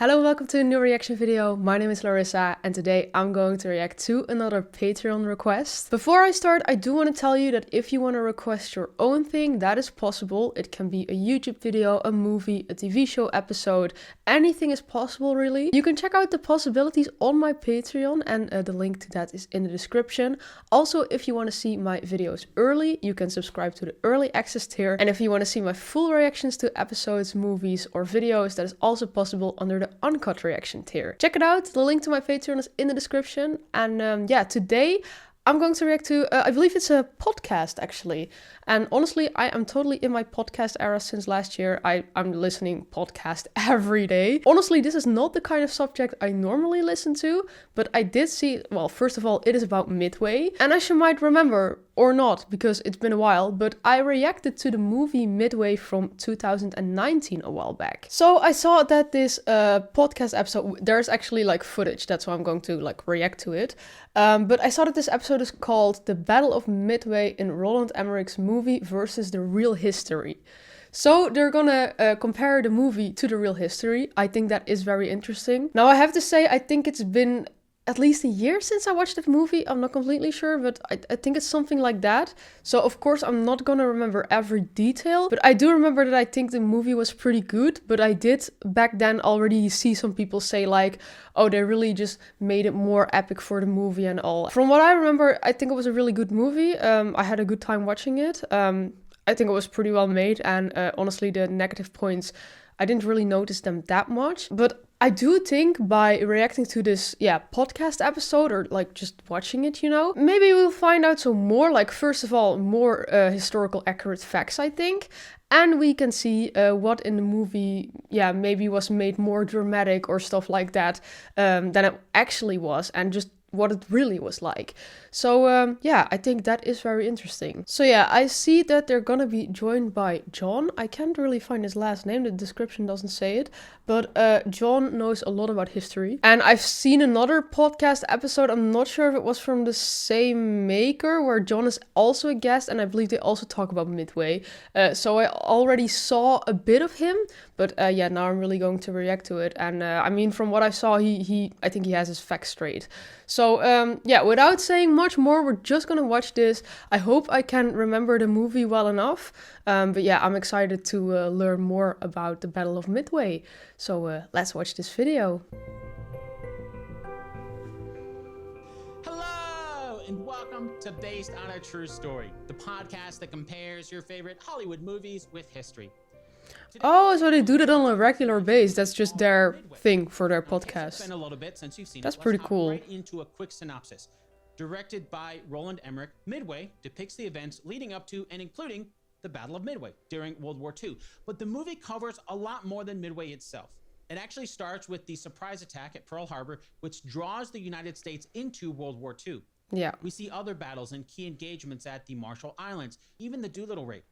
Hello and welcome to a new reaction video. My name is Larissa and today I'm going to react to another Patreon request. Before I start, I do want to tell you that if you want to request your own thing, that is possible. It can be a YouTube video, a movie, a TV show episode, anything is possible really. You can check out the possibilities on my Patreon and the link to that is in the description. Also, if you want to see my videos early, you can subscribe to the early access tier. And if you want to see my full reactions to episodes, movies or videos, that is also possible under the uncut reaction tier. Check it out, the link to my Patreon is in the description. And yeah, today I'm going to react to, I believe it's a podcast actually. And honestly, I am totally in my podcast era since last year. I'm listening podcast every day. Honestly, this is not the kind of subject I normally listen to, but I did see, well, first of all, it is about Midway. And as you might remember, or not, because it's been a while, but I reacted to the movie Midway from 2019 a while back. So I saw that this podcast episode, there's actually like footage, that's why I'm going to like react to it. But I saw that this episode is called The Battle of Midway in Roland Emmerich's movie versus the real history. So they're gonna compare the movie to the real history. I think that is very interesting. Now I have to say, I think it's been at least a year since I watched that movie. I'm not completely sure, but I think it's something like that. So of course I'm not gonna remember every detail, but I do remember that I think the movie was pretty good. But I did back then already see some people say like, oh, they really just made it more epic for the movie and all. From what I remember, I think it was a really good movie. I had a good time watching it. I think it was pretty well made, and honestly the negative points, I didn't really notice them that much. But I do think by reacting to this, podcast episode or like just watching it, you know, maybe we'll find out some more, like first of all, more historical accurate facts, I think. And we can see what in the movie, maybe was made more dramatic or stuff like that than it actually was, and just what it really was like. So I think that is very interesting. So yeah, I see that they're gonna be joined by John. I can't really find his last name, the description doesn't say it, but John knows a lot about history. And I've seen another podcast episode, I'm not sure if it was from the same maker, where John is also a guest, and I believe they also talk about Midway. So I already saw a bit of him, but now I'm really going to react to it. And I mean, from what I saw, I think he has his facts straight. So without saying much more, we're just gonna watch this. I hope I can remember the movie well enough. But yeah, I'm excited to learn more about the Battle of Midway. So let's watch this video. Hello, and welcome to Based on a True Story, the podcast that compares your favorite Hollywood movies with history. Oh, so they do that on a regular basis. That's just their thing for their podcast. That's pretty cool. Right into a quick synopsis. Directed by Roland Emmerich, Midway depicts the events leading up to and including the Battle of Midway during World War II. But the movie covers a lot more than Midway itself. It actually starts with the surprise attack at Pearl Harbor, which draws the United States into World War II. Yeah. We see other battles and key engagements at the Marshall Islands, even the Doolittle Raid,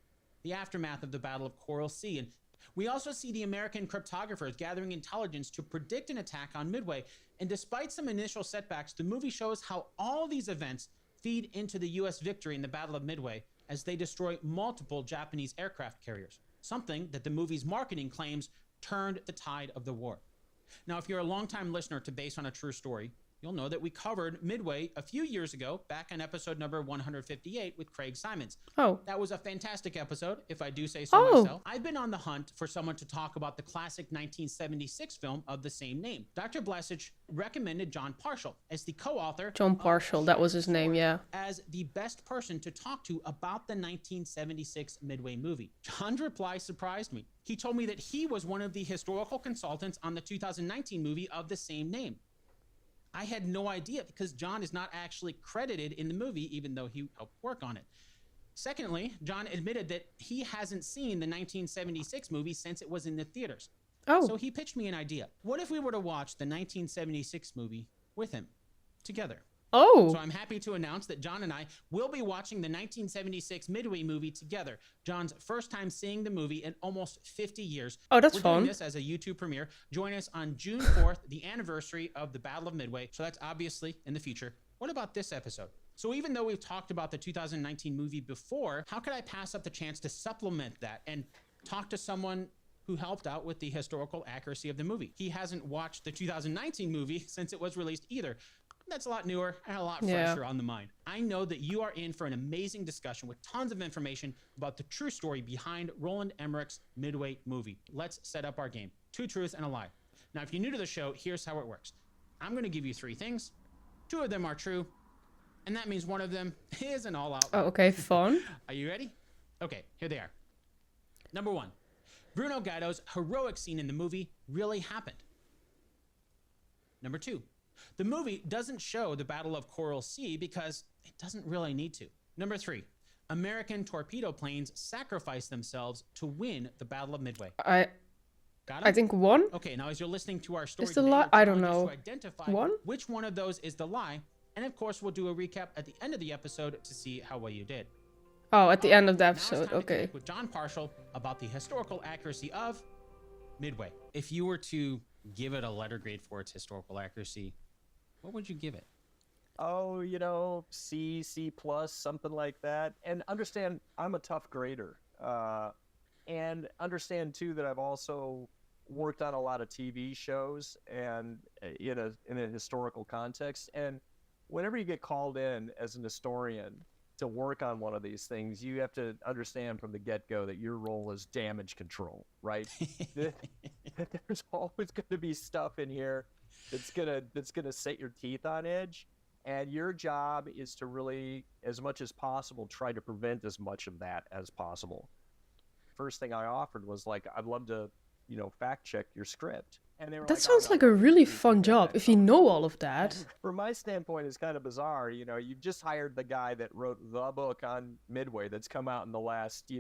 the aftermath of the Battle of Coral Sea, and we also see the American cryptographers gathering intelligence to predict an attack on Midway. And despite some initial setbacks, the movie shows how all these events feed into the US victory in the Battle of Midway as they destroy multiple Japanese aircraft carriers, something that the movie's marketing claims turned the tide of the war. Now, if you're a longtime listener to Based on a True Story, you'll know that we covered Midway a few years ago, back on episode number 158 with Craig Simons. Oh. That was a fantastic episode, if I do say so myself. I've been on the hunt for someone to talk about the classic 1976 film of the same name. Dr. Blesich recommended John Parshall as the co-author. John Parshall, that was his name, yeah. As the best person to talk to about the 1976 Midway movie. John's reply surprised me. He told me that he was one of the historical consultants on the 2019 movie of the same name. I had no idea because John is not actually credited in the movie, even though he helped work on it. Secondly, John admitted that he hasn't seen the 1976 movie since it was in the theaters. Oh. So he pitched me an idea. What if we were to watch the 1976 movie with him together? Oh. So I'm happy to announce that John and I will be watching the 1976 Midway movie together. John's first time seeing the movie in almost 50 years. Oh, that's We're fun. doing this as a YouTube premiere. Join us on June 4th, the anniversary of the Battle of Midway. So that's obviously in the future. What about this episode? So even though we've talked about the 2019 movie before, how could I pass up the chance to supplement that and talk to someone who helped out with the historical accuracy of the movie. He hasn't watched the 2019 movie since it was released either. That's a lot newer and a lot fresher on the mind. I know that you are in for an amazing discussion with tons of information about the true story behind Roland Emmerich's Midway movie. Let's set up our game. 2 truths and a lie. Now, if you're new to the show, here's how it works. I'm going to give you 3 things. 2 of them are true, and that means one of them is an all-out lie. Oh, okay, fun. Are you ready? Okay, here they are. Number 1. Bruno Gatto's heroic scene in the movie really happened. Number 2. The movie doesn't show the Battle of Coral Sea because it doesn't really need to. Number 3. American torpedo planes sacrificed themselves to win the Battle of Midway. Got it? I think 1. Okay, now as you're listening to our story Is the today, lie? I don't challenge is know. to identify 1? which one of those is the lie, and of course we'll do a recap at the end of the episode to see how well you did. Oh, at the end of the Now it's episode. time to Okay. connect with John Parshall about the historical accuracy of Midway. If you were to give it a letter grade for its historical accuracy, what would you give it? Oh, you know, C, C+, something like that. And understand, I'm a tough grader. And understand, too, that I've also worked on a lot of TV shows and in a historical context. And whenever you get called in as an historian to work on one of these things, you have to understand from the get-go that your role is damage control, right? There's always going to be stuff in here that's gonna set your teeth on edge, and your job is to really, as much as possible, try to prevent as much of that as possible. First thing I offered was like, I'd love to, fact check your script. And they were That like, sounds "Oh, no, like no, a really you fun can't do job that." if you know all of that. From my standpoint, it's kind of bizarre. You've just hired the guy that wrote the book on Midway that's come out in the last,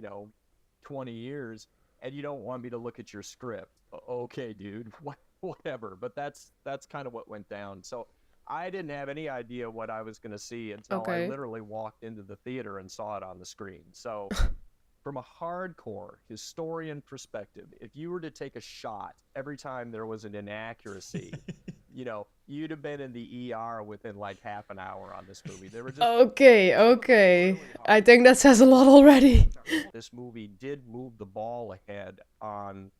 20 years, and you don't want me to look at your script. Okay, dude, whatever. But that's kind of what went down. So I didn't have any idea what I was going to see until I literally walked into the theater and saw it on the screen. So from a hardcore historian perspective, if you were to take a shot every time there was an inaccuracy, you'd have been in the ER within like half an hour on this movie. They were just Okay. I think that says a lot already. This movie did move the ball ahead on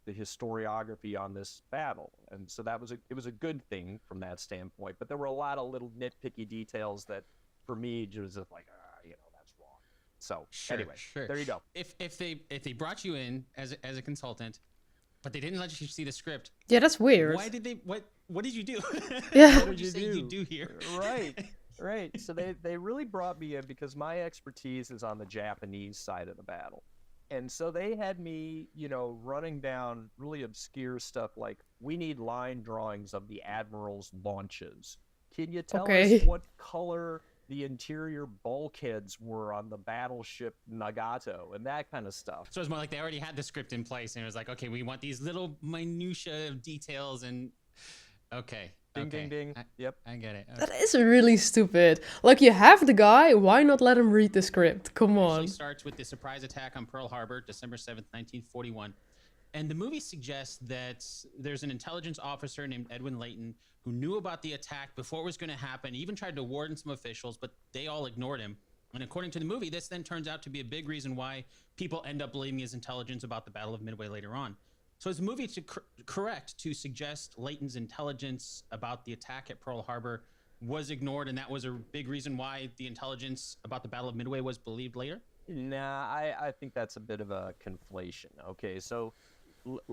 the historiography on this battle, and so it was a good thing from that standpoint. But there were a lot of little nitpicky details that, for me, just like that's wrong. So anyway, there you go. If they brought you in as a consultant, but they didn't let you see the script, Yeah, that's weird. why did they? What did you do? Yeah. What would you say you do here? Right. So they really brought me in because my expertise is on the Japanese side of the battle. And so they had me, running down really obscure stuff like, we need line drawings of the Admiral's launches. Can you tell us what color the interior bulkheads were on the battleship Nagato and that kind of stuff? So it's more like they already had the script in place and it was like, okay, we want these little minutia of details and okay. Ding, ding, ding. Yep. I get it. Okay. That is really stupid. Like, you have the guy, why not let him read the script? Come on. It starts with the surprise attack on Pearl Harbor, December 7th, 1941. And the movie suggests that there's an intelligence officer named Edwin Layton who knew about the attack before it was going to happen, even tried to warn some officials, but they all ignored him. And according to the movie, this then turns out to be a big reason why people end up believing his intelligence about the Battle of Midway later on. So is the movie correct to suggest Layton's intelligence about the attack at Pearl Harbor was ignored, and that was a big reason why the intelligence about the Battle of Midway was believed later? Nah, I think that's a bit of a conflation. Okay, so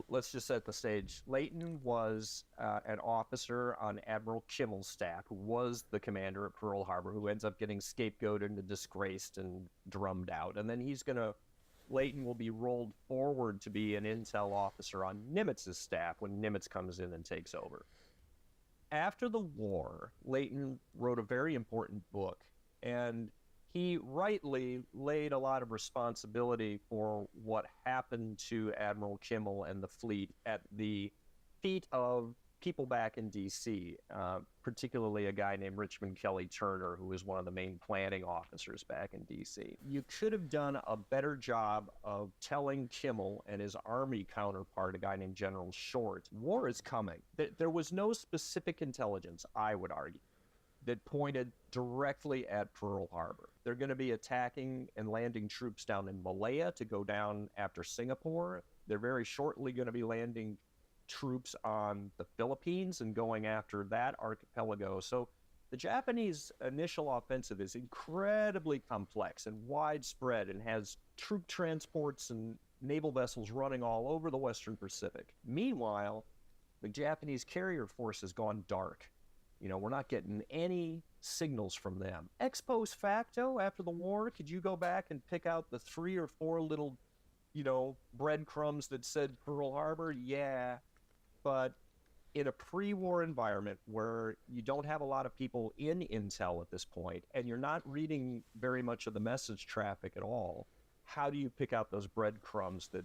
let's just set the stage. Layton was an officer on Admiral Kimmel's staff, who was the commander at Pearl Harbor, who ends up getting scapegoated and disgraced and drummed out. And then Layton will be rolled forward to be an intel officer on Nimitz's staff when Nimitz comes in and takes over. After the war, Layton wrote a very important book, and he rightly laid a lot of responsibility for what happened to Admiral Kimmel and the fleet at the feet of people back in D.C., particularly a guy named Richmond Kelly Turner, who was one of the main planning officers back in D.C. You could have done a better job of telling Kimmel and his army counterpart, a guy named General Short, war is coming. There was no specific intelligence, I would argue, that pointed directly at Pearl Harbor. They're going to be attacking and landing troops down in Malaya to go down after Singapore. They're very shortly going to be landing troops on the Philippines and going after that archipelago. So the Japanese initial offensive is incredibly complex and widespread and has troop transports and naval vessels running all over the Western Pacific. Meanwhile, the Japanese carrier force has gone dark. We're not getting any signals from them. Ex post facto, after the war, could you go back and pick out the 3 or 4 little, breadcrumbs that said Pearl Harbor? Yeah, but in a pre-war environment where you don't have a lot of people in intel at this point, and you're not reading very much of the message traffic at all, how do you pick out those breadcrumbs that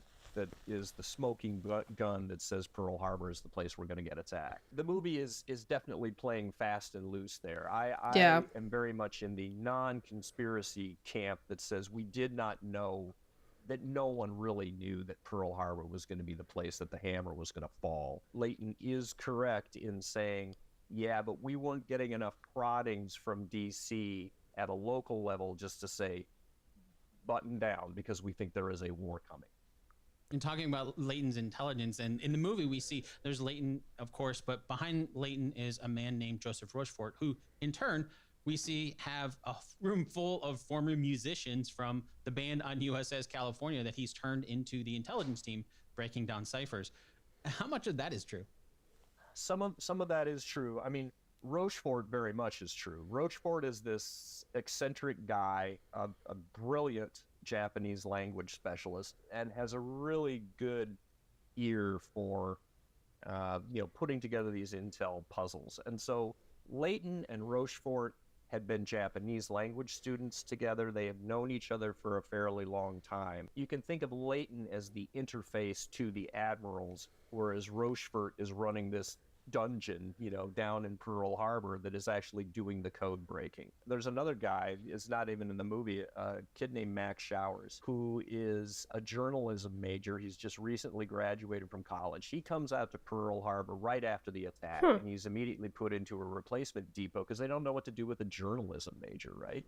is the smoking gun that says Pearl Harbor is the place we're going to get attacked? The movie is definitely playing fast and loose there. I am very much in the non-conspiracy camp that says we did not know, that no one really knew that Pearl Harbor was going to be the place that the hammer was going to fall. Leighton is correct in saying, yeah, but we weren't getting enough proddings from DC at a local level just to say, button down, because we think there is a war coming. And talking about Leighton's intelligence, and in the movie we see there's Leighton, of course, but behind Leighton is a man named Joseph Rochefort, who in turn we see have a room full of former musicians from the band on USS California that he's turned into the intelligence team breaking down ciphers. How much of that is true? Some of that is true. I mean, Rochefort very much is true. Rochefort is this eccentric guy, a brilliant Japanese language specialist, and has a really good ear for putting together these intel puzzles. And so Leighton and Rochefort had been Japanese language students together. They have known each other for a fairly long time. You can think of Leighton as the interface to the admirals, whereas Rochefort is running this dungeon, down in Pearl Harbor that is actually doing the code breaking. There's another guy, is not even in the movie, a kid named Max Showers, who is a journalism major. He's just recently graduated from college. He comes out to Pearl Harbor right after the attack, and he's immediately put into a replacement depot because they don't know what to do with a journalism major, right?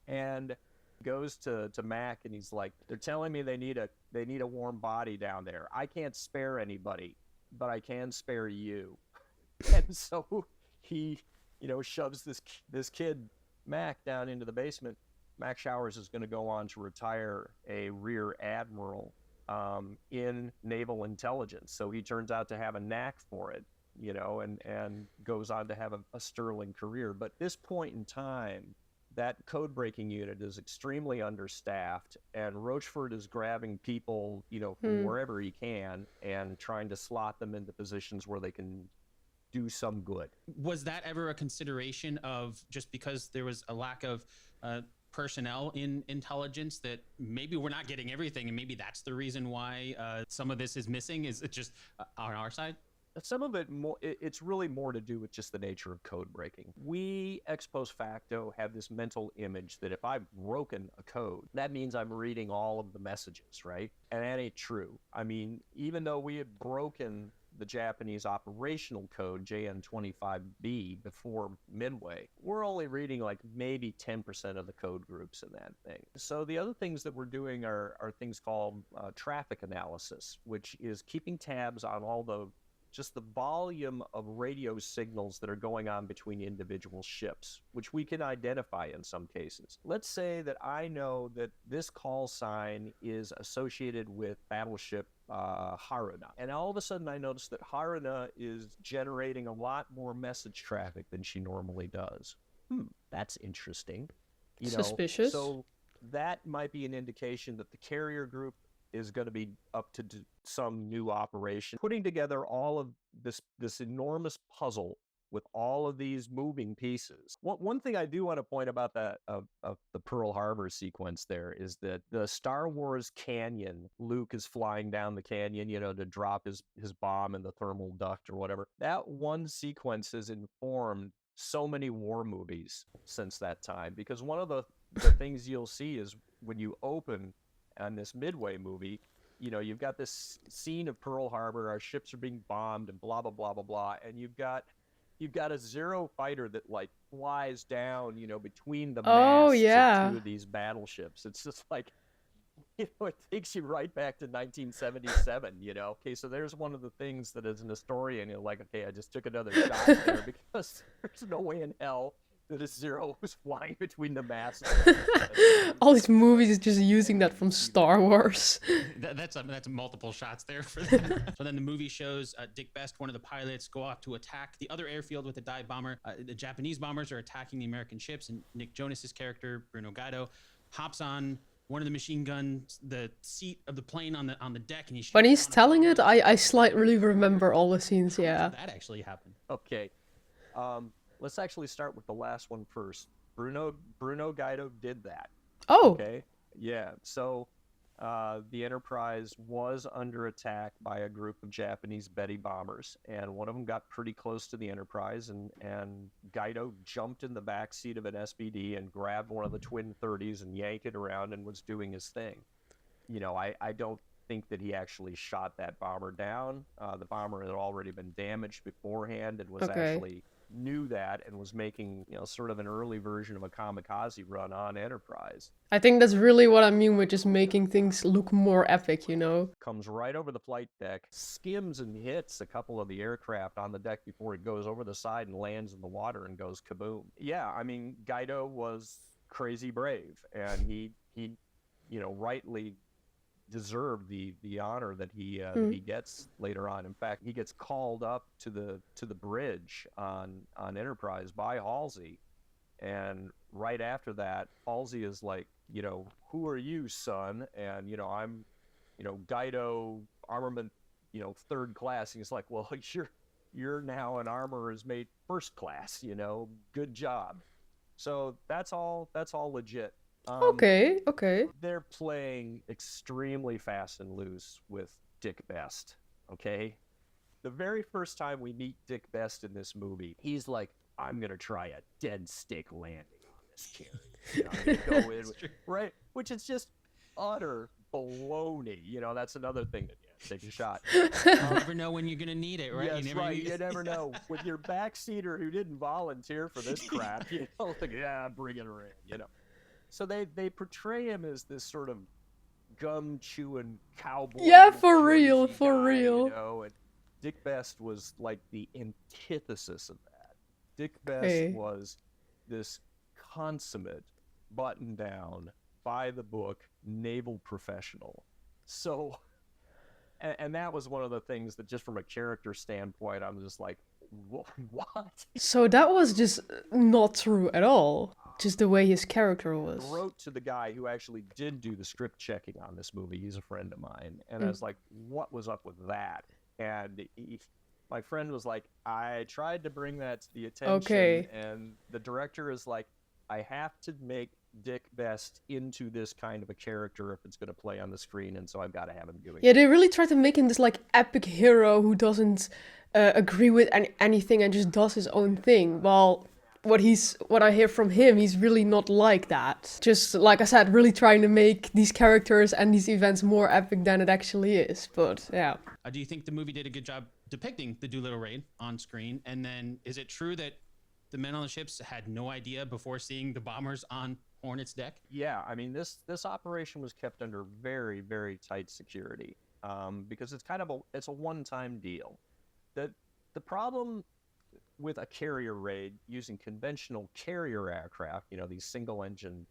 And goes to Mac, and he's like, they're telling me they need a warm body down there. I can't spare anybody, but I can spare you. And so he, shoves this kid, Mac, down into the basement. Mac Showers is going to go on to retire a rear admiral in naval intelligence. So he turns out to have a knack for it, and goes on to have a sterling career. But at this point in time, that code-breaking unit is extremely understaffed, and Rochefort is grabbing people, from wherever he can and trying to slot them into positions where they can do some good. Was that ever a consideration of, just because there was a lack of personnel in intelligence, that maybe we're not getting everything, and maybe that's the reason why some of this is missing? Is it just on our side? Some of it, it's really more to do with just the nature of code breaking. We, ex post facto, have this mental image that if I've broken a code, that means I'm reading all of the messages, right? And that ain't true. I mean, even though we had broken the Japanese operational code, JN25B, before Midway, we're only reading like maybe 10% of the code groups in that thing. So the other things that we're doing are things called traffic analysis, which is keeping tabs on all just the volume of radio signals that are going on between individual ships, which we can identify in some cases. Let's say that I know that this call sign is associated with battleship Haruna, and all of a sudden I notice that Haruna is generating a lot more message traffic than she normally does. That's interesting. Suspicious. So that might be an indication that the carrier group is going to be up to some new operation. Putting together all of this enormous puzzle with all of these moving pieces. One thing I do want to point about that of the Pearl Harbor sequence there is that the Star Wars canyon, Luke is flying down the canyon, to drop his bomb in the thermal duct or whatever. That one sequence has informed so many war movies since that time, because one of the things you'll see is when you open on this Midway movie, you've got this scene of Pearl Harbor, our ships are being bombed and blah, blah, blah, blah, blah. And you've got a Zero fighter that like flies down, between the masts of two of these battleships. It's just like, it takes you right back to 1977, Okay, so there's one of the things that as an historian, you're like, okay, I just took another shot there because there's no way in hell that a Zero was flying between the masts. All these movies is just using that from Star Wars. That's multiple shots there for that. So then the movie shows Dick Best, one of the pilots, go off to attack the other airfield with a dive bomber. The Japanese bombers are attacking the American ships, and Nick Jonas's character, Bruno Gaido, hops on one of the machine guns, the seat of the plane on the deck, and when he's telling it, I slightly remember all the scenes. Yeah, that actually happened. Okay, let's actually start with the last one first. Bruno Gaido did that. Oh. Okay. Yeah. So the Enterprise was under attack by a group of Japanese Betty bombers, and one of them got pretty close to the Enterprise, and Gaido jumped in the back seat of an SBD and grabbed one of the twin 30s and yanked it around and was doing his thing. I don't think that he actually shot that bomber down. The bomber had already been damaged beforehand and was actually knew that and was making sort of an early version of a kamikaze run on Enterprise. I think that's really what I mean with just making things look more epic, Comes right over the flight deck, skims and hits a couple of the aircraft on the deck before it goes over the side and lands in the water and goes kaboom. Yeah, I mean, Gaido was crazy brave, and he rightly deserve the honor that he gets later on. In fact, he gets called up to the bridge on Enterprise by Halsey, and right after that, Halsey is like, who are you, son? And I'm, Gaido armament, third class. And he's like, well, you're now an armorer's mate first class. Good job. So that's all legit. Okay. They're playing extremely fast and loose with Dick Best, okay? The very first time we meet Dick Best in this movie, he's like, I'm going to try a dead stick landing on this kid. I'm going to go in, right? Which is just utter baloney. That's another thing that you have to take a shot. You never know when you're going to need it, right? Yes, you never know. With your backseater who didn't volunteer for this crap, think, bring it in, So they portray him as this sort of gum-chewing cowboy. Yeah, for real. And Dick Best was like the antithesis of that. Dick Best was this consummate, button-down, by-the-book naval professional. So, and that was one of the things that just from a character standpoint, I'm just like, what? So that was just not true at all. Just the way his character was. I wrote to the guy who actually did do the script checking on this movie. He's a friend of mine. And I was like, what was up with that? And my friend was like, I tried to bring that to the attention. Okay. And the director is like, I have to make Dick Best into this kind of a character if it's going to play on the screen. And so I've got to have him doing it. Yeah, they really tried to make him this like epic hero who doesn't agree with anything and just does his own thing. Well, what I hear from him, he's really not like that. Just like I said, really trying to make these characters and these events more epic than it actually is. But yeah. Do you think the movie did a good job depicting the Doolittle Raid on screen? And then is it true that the men on the ships had no idea before seeing the bombers on Hornet's deck? Yeah, I mean, this operation was kept under very, very tight security because it's a one-time deal. The problem with a carrier raid using conventional carrier aircraft, these single-engine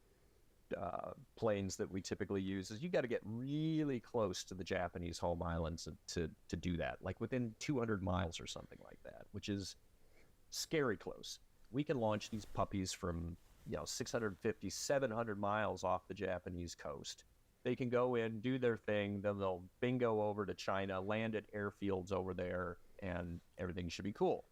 planes that we typically use, is you got to get really close to the Japanese home islands to do that, like within 200 miles or something like that, which is scary close. We can launch these puppies from 650, 700 miles off the Japanese coast. They can go in, do their thing, then they'll bingo over to China, land at airfields over there, and everything should be cool.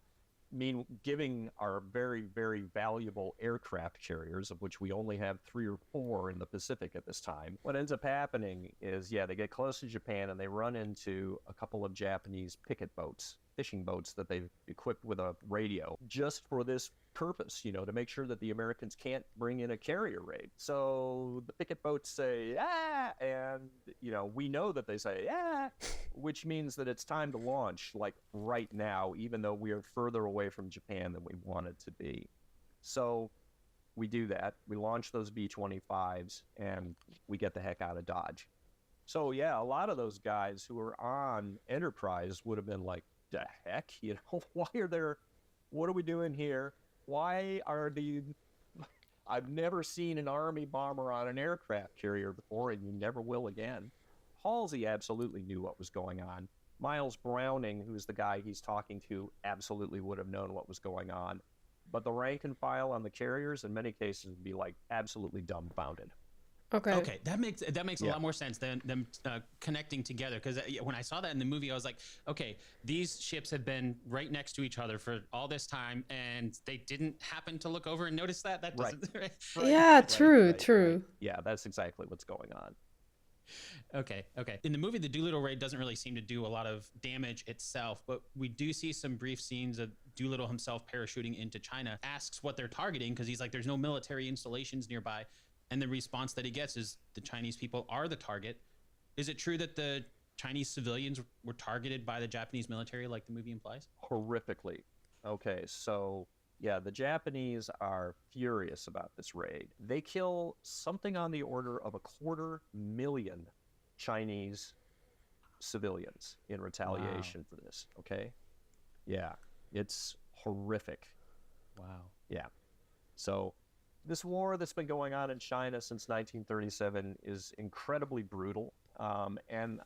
Giving our very, very valuable aircraft carriers, of which we only have 3 or 4 in the Pacific at this time, what ends up happening is, they get close to Japan and they run into a couple of Japanese picket boats, fishing boats that they've equipped with a radio just for this purpose, to make sure that the Americans can't bring in a carrier raid. So the picket boats say, and, we know that they say, which means that it's time to launch, like right now, even though we are further away from Japan than we wanted to be. So we do that. We launch those B-25s, and we get the heck out of Dodge. So yeah, a lot of those guys who were on Enterprise would have been like, the heck, why are there, what are we doing here? Why are the, I've never seen an Army bomber on an aircraft carrier before, and you never will again. Halsey absolutely knew what was going on. Miles Browning, who's the guy he's talking to, absolutely would have known what was going on. But the rank and file on the carriers, in many cases, would be like absolutely dumbfounded. Okay, that makes a lot more sense than them connecting together. Because when I saw that in the movie, I was like, okay, these ships had been right next to each other for all this time, and they didn't happen to look over and notice that. That doesn't. Right. Yeah, true. Right. Yeah, that's exactly what's going on. Okay. In the movie, the Doolittle Raid doesn't really seem to do a lot of damage itself, but we do see some brief scenes of Doolittle himself parachuting into China, asks what they're targeting because he's like, there's no military installations nearby. And the response that he gets is the Chinese people are the target. Is it true that the Chinese civilians were targeted by the Japanese military like the movie implies? Horrifically. Okay, so yeah, the Japanese are furious about this raid. They kill something on the order of 250,000 Chinese civilians in retaliation for this, okay? Yeah, it's horrific. Wow. Yeah. So this war that's been going on in China since 1937 is incredibly brutal, and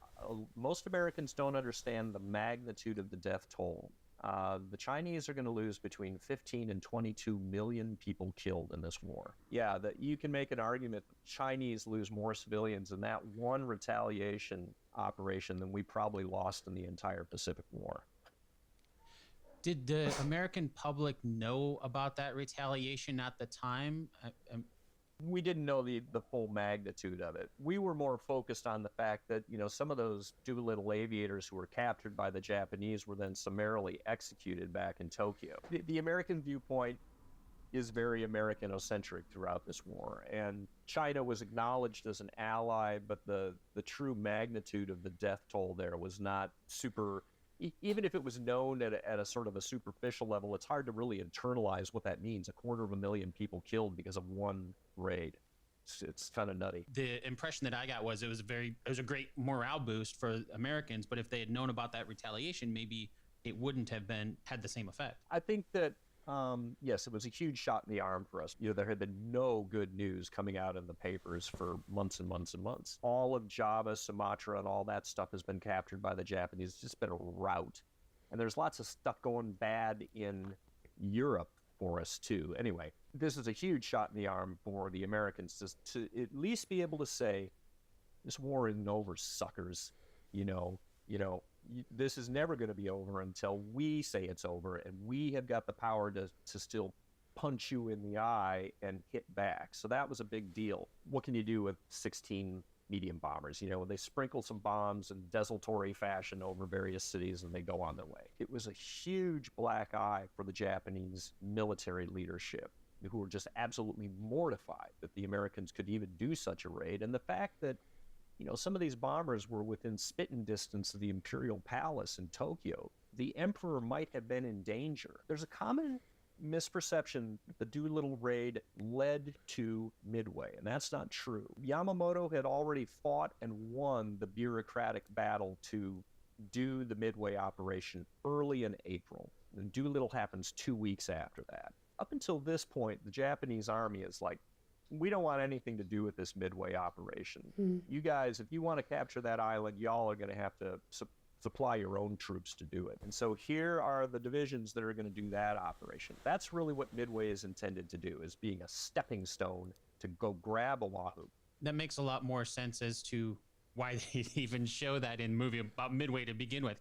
most Americans don't understand the magnitude of the death toll. The Chinese are going to lose between 15 and 22 million people killed in this war. Yeah, that you can make an argument that Chinese lose more civilians in that one retaliation operation than we probably lost in the entire Pacific War. Did the American public know about that retaliation at the time? We didn't know the full magnitude of it. We were more focused on the fact that, some of those Doolittle aviators who were captured by the Japanese were then summarily executed back in Tokyo. The American viewpoint is very Americanocentric throughout this war, and China was acknowledged as an ally, but the true magnitude of the death toll there was not super. Even if it was known at a sort of a superficial level, it's hard to really internalize what that means. 250,000 people killed because of one raid. It's kind of nutty. The impression that I got was it was a great morale boost for Americans, but if they had known about that retaliation, maybe it wouldn't have had the same effect. I think that yes, it was a huge shot in the arm for us. There had been no good news coming out in the papers for months and months and months. All of Java, Sumatra, and all that stuff has been captured by the Japanese. It's just been a rout. And there's lots of stuff going bad in Europe for us, too. Anyway, this is a huge shot in the arm for the Americans to at least be able to say, this war isn't over, suckers. This is never going to be over until we say it's over, and we have got the power to still punch you in the eye and hit back. So that was a big deal. What can you do with 16 medium bombers? They sprinkle some bombs in desultory fashion over various cities and they go on their way. It was a huge black eye for the Japanese military leadership, who were just absolutely mortified that the Americans could even do such a raid. And the fact that some of these bombers were within spitting distance of the Imperial Palace in Tokyo. The Emperor might have been in danger. There's a common misperception that the Doolittle Raid led to Midway, and that's not true. Yamamoto had already fought and won the bureaucratic battle to do the Midway operation early in April, and Doolittle happens 2 weeks after that. Up until this point, the Japanese army is like, we don't want anything to do with this Midway operation. You guys, if you want to capture that island, y'all are going to have to supply your own troops to do it. And so here are the divisions that are going to do that operation. That's really what Midway is intended to do, is being a stepping stone to go grab Oahu. That makes a lot more sense as to why they even show that in movie about Midway to begin with.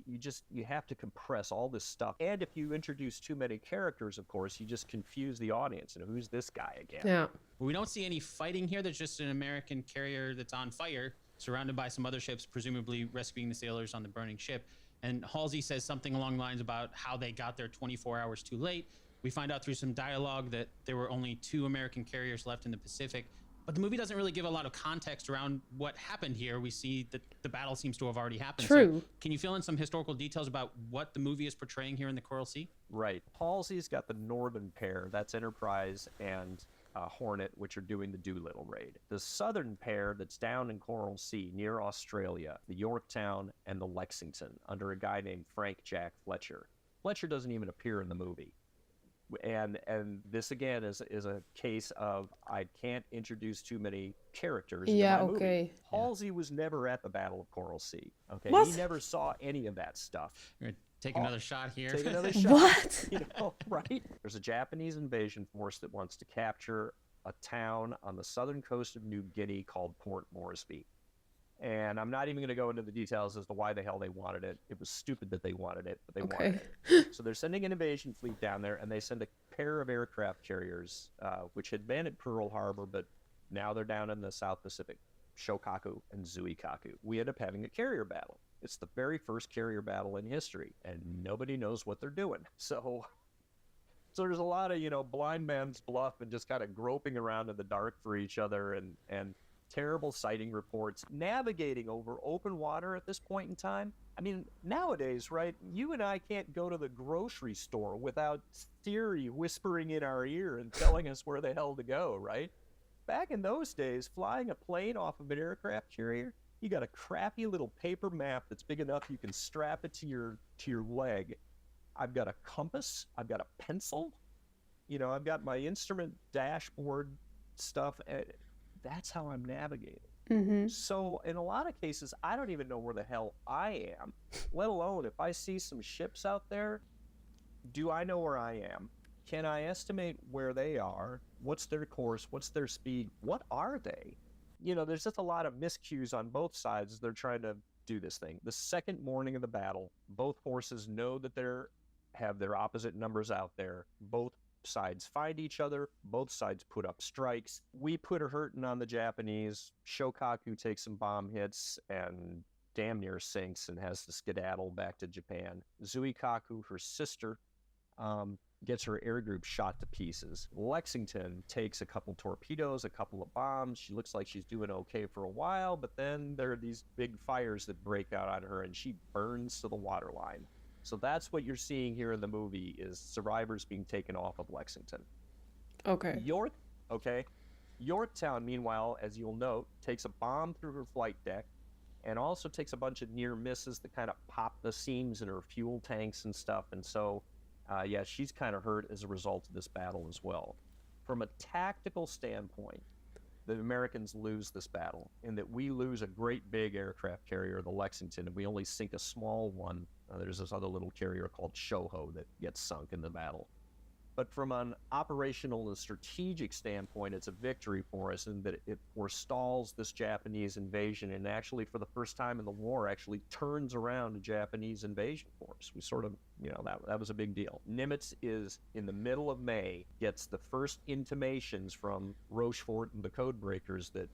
You have to compress all this stuff. And if you introduce too many characters, of course, you just confuse the audience. Who's this guy again? Yeah. We don't see any fighting here. There's just an American carrier that's on fire, surrounded by some other ships, presumably rescuing the sailors on the burning ship. And Halsey says something along the lines about how they got there 24 hours too late. We find out through some dialogue that there were only 2 American carriers left in the Pacific. But the movie doesn't really give a lot of context around what happened here. We see that the battle seems to have already happened. True. So can you fill in some historical details about what the movie is portraying here in the Coral Sea? Right. Halsey's got the northern pair, that's Enterprise and Hornet, which are doing the Doolittle Raid. The southern pair that's down in Coral Sea near Australia, the Yorktown and the Lexington, under a guy named Frank Jack Fletcher. Fletcher doesn't even appear in the movie. And this again is a case of I can't introduce too many characters in my movie. Halsey was never at the Battle of Coral Sea. Okay, What? He never saw any of that stuff. Take another shot here. Take another shot. What? You know, right? There's a Japanese invasion force that wants to capture a town on the southern coast of New Guinea called Port Moresby. And I'm not even going to go into the details as to why the hell they wanted it. It was stupid that they wanted it, but they wanted it. So they're sending an invasion fleet down there, and they send a pair of aircraft carriers, which had been at Pearl Harbor, but now they're down in the South Pacific, Shokaku and Zuikaku. We end up having a carrier battle. It's the very first carrier battle in history, and nobody knows what they're doing. So there's a lot of, blind man's bluff and just kind of groping around in the dark for each other and terrible sighting reports, navigating over open water at this point in time. I mean, nowadays, right, you and I can't go to the grocery store without Siri whispering in our ear and telling us where the hell to go, right? Back in those days, flying a plane off of an aircraft carrier, you got a crappy little paper map that's big enough you can strap it to your leg. I've got a compass, I've got a pencil, I've got my instrument dashboard stuff. That's how I'm navigating. Mm-hmm. So in a lot of cases, I don't even know where the hell I am, let alone if I see some ships out there, do I know where I am? Can I estimate where they are? What's their course? What's their speed? What are they? There's just a lot of miscues on both sides as they're trying to do this thing. The second morning of the battle, both forces know that they have their opposite numbers out there. Both sides find each other. Both sides put up strikes. We put a hurting on the Japanese. Shokaku takes some bomb hits and damn near sinks and has to skedaddle back to Japan. Zuikaku, her sister, gets her air group shot to pieces. Lexington takes a couple torpedoes, a couple of bombs. She looks like she's doing okay for a while, but then there are these big fires that break out on her and she burns to the waterline. So that's what you're seeing here in the movie is survivors being taken off of Lexington. Okay. Yorktown, meanwhile, as you'll note, takes a bomb through her flight deck and also takes a bunch of near misses that kind of pop the seams in her fuel tanks and stuff. And so, she's kind of hurt as a result of this battle as well. From a tactical standpoint, the Americans lose this battle in that we lose a great big aircraft carrier, the Lexington, and we only sink a small one. There's this other little carrier called Shoho that gets sunk in the battle. But from an operational and strategic standpoint, it's a victory for us in that it forestalls this Japanese invasion and actually, for the first time in the war, actually turns around a Japanese invasion force. We sort of, that was a big deal. Nimitz is, in the middle of May, gets the first intimations from Rochefort and the Codebreakers that,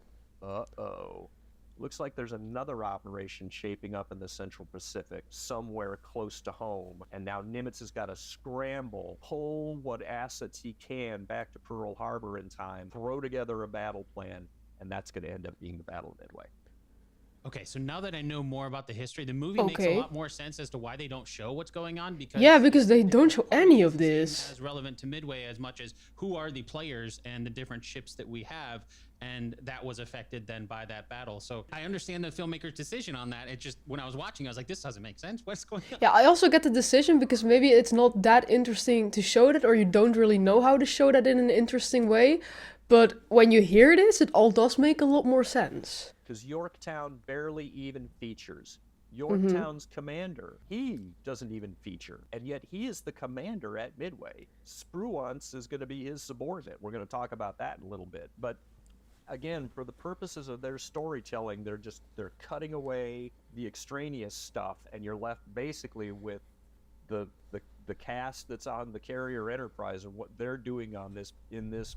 looks like there's another operation shaping up in the Central Pacific, somewhere close to home. And now Nimitz has got to scramble, pull what assets he can back to Pearl Harbor in time, throw together a battle plan, and that's going to end up being the Battle of Midway. Okay, so now that I know more about the history, the movie makes a lot more sense as to why they don't show what's going on. Because they don't show any of this. As relevant to Midway as much as who are the players and the different ships that we have, and that was affected then by that battle. So I understand the filmmaker's decision on that. It just, when I was watching, I was like, this doesn't make sense. What's going on? Yeah, I also get the decision because maybe it's not that interesting to show that, or you don't really know how to show that in an interesting way. But when you hear this, it all does make a lot more sense. Because Yorktown barely even features. Yorktown's commander, he doesn't even feature, and yet he is the commander at Midway. Spruance is going to be his subordinate. We're going to talk about that in a little bit. But again, for the purposes of their storytelling, they're cutting away the extraneous stuff, and you're left basically with the cast that's on the carrier Enterprise and what they're doing in this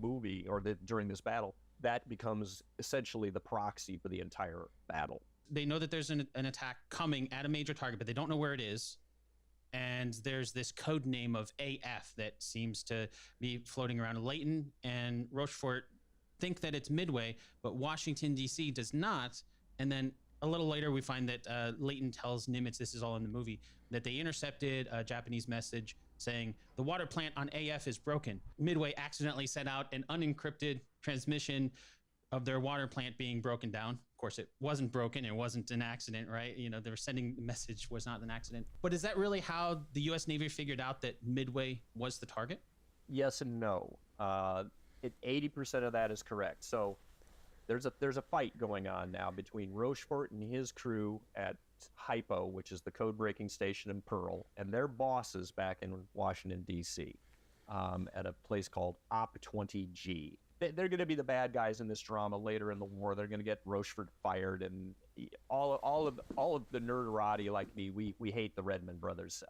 movie or during this battle. That becomes essentially the proxy for the entire battle. They know that there's an attack coming at a major target, but they don't know where it is. And there's this code name of AF that seems to be floating around. Leighton and Rochefort think that it's Midway, but Washington, D.C. does not. And then a little later, we find that Leighton tells Nimitz, this is all in the movie, that they intercepted a Japanese message saying the water plant on AF is broken. Midway accidentally sent out an unencrypted transmission of their water plant being broken down. Of course, it wasn't broken. It wasn't an accident, right? You know, they were sending the message was not an accident. But is that really how the U.S. Navy figured out that Midway was the target? Yes and no. 80% of that is correct. So there's a fight going on now between Rochefort and his crew at Hypo, which is the code-breaking station in Pearl, and their bosses back in Washington, D.C., at a place called Op-20G. They're going to be the bad guys in this drama later in the war. They're going to get Rochefort fired, and all of the nerderati like me, we hate the Redmond brothers.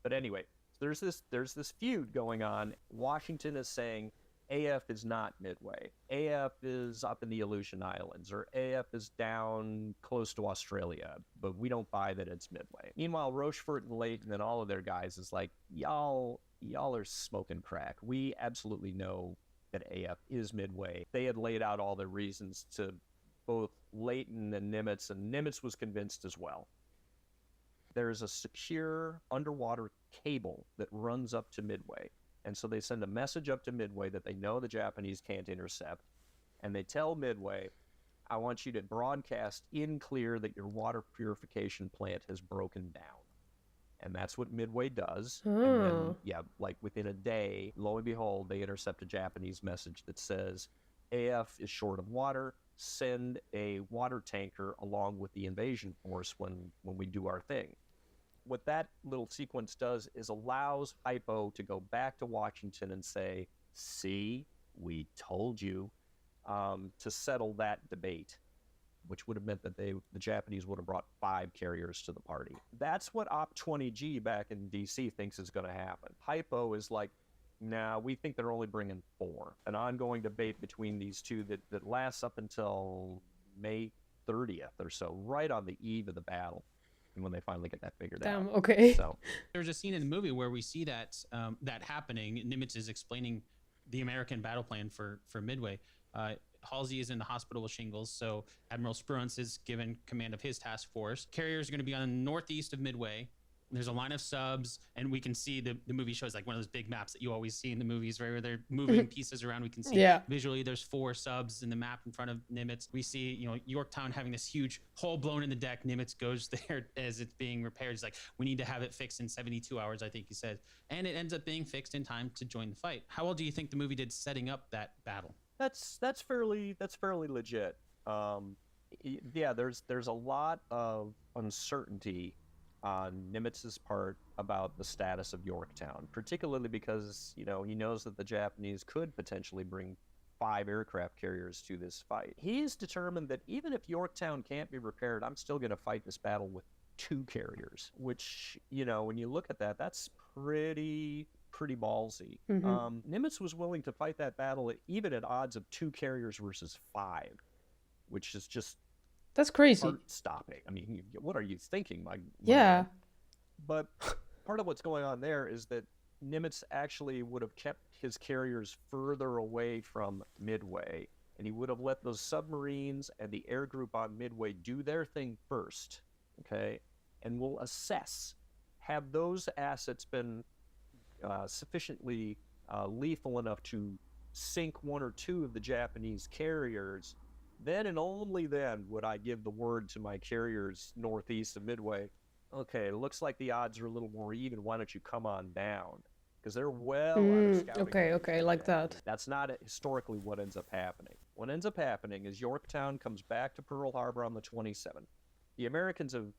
But anyway, there's this feud going on. Washington is saying AF is not Midway. AF is up in the Aleutian Islands, or AF is down close to Australia, but we don't buy that it's Midway. Meanwhile, Rochefort and Layton and all of their guys is like, y'all are smoking crack. We absolutely know that AF is Midway. They had laid out all their reasons to both Layton and Nimitz was convinced as well. There's a secure underwater cable that runs up to Midway. And so they send a message up to Midway that they know the Japanese can't intercept. And they tell Midway, I want you to broadcast in clear that your water purification plant has broken down. And that's what Midway does. And then, like within a day, lo and behold, they intercept a Japanese message that says, AF is short of water. Send a water tanker along with the invasion force when we do our thing. What that little sequence does is allows Hypo to go back to Washington and say, see, we told you, to settle that debate, which would have meant that the Japanese would have brought 5 carriers to the party. That's what Op-20G back in D.C. thinks is going to happen. Hypo is like, nah, we think they're only bringing 4. An ongoing debate between these two that lasts up until May 30th or so, right on the eve of the battle. And when they finally get that figured out. Okay. So there's a scene in the movie where we see that that happening. Nimitz is explaining the American battle plan for Midway. Halsey is in the hospital with shingles, so Admiral Spruance is given command of his task force. Carriers are going to be on the northeast of Midway. There's a line of subs, and we can see the movie shows like one of those big maps that you always see in the movies, right, where they're moving pieces around. We can see visually there's 4 subs in the map in front of Nimitz. We see, you know, Yorktown having this huge hole blown in the deck. Nimitz goes there as it's being repaired. He's like, we need to have it fixed in 72 hours, I think he said. And it ends up being fixed in time to join the fight. How well do you think the movie did setting up that battle? that's fairly legit. Yeah, there's a lot of uncertainty on Nimitz's part about the status of Yorktown, particularly because, you know, he knows that the Japanese could potentially bring 5 aircraft carriers to this fight. He's determined that even if Yorktown can't be repaired, I'm still going to fight this battle with 2 carriers, which, you know, when you look at that, that's pretty ballsy. Nimitz was willing to fight that battle even at odds of 2 carriers versus 5, which is just that's crazy. Stopping. I mean, what are you thinking, my yeah. But part of what's going on there is that Nimitz actually would have kept his carriers further away from Midway, and he would have let those submarines and the air group on Midway do their thing first, okay? And we'll assess. Have those assets been sufficiently lethal enough to sink 1 or 2 of the Japanese carriers? Then and only then would I give the word to my carriers northeast of Midway, okay, it looks like the odds are a little more even. Why don't you come on down? Because they're well out of scouting. Okay, like that. That's not historically what ends up happening. What ends up happening is Yorktown comes back to Pearl Harbor on the 27th. The Americans have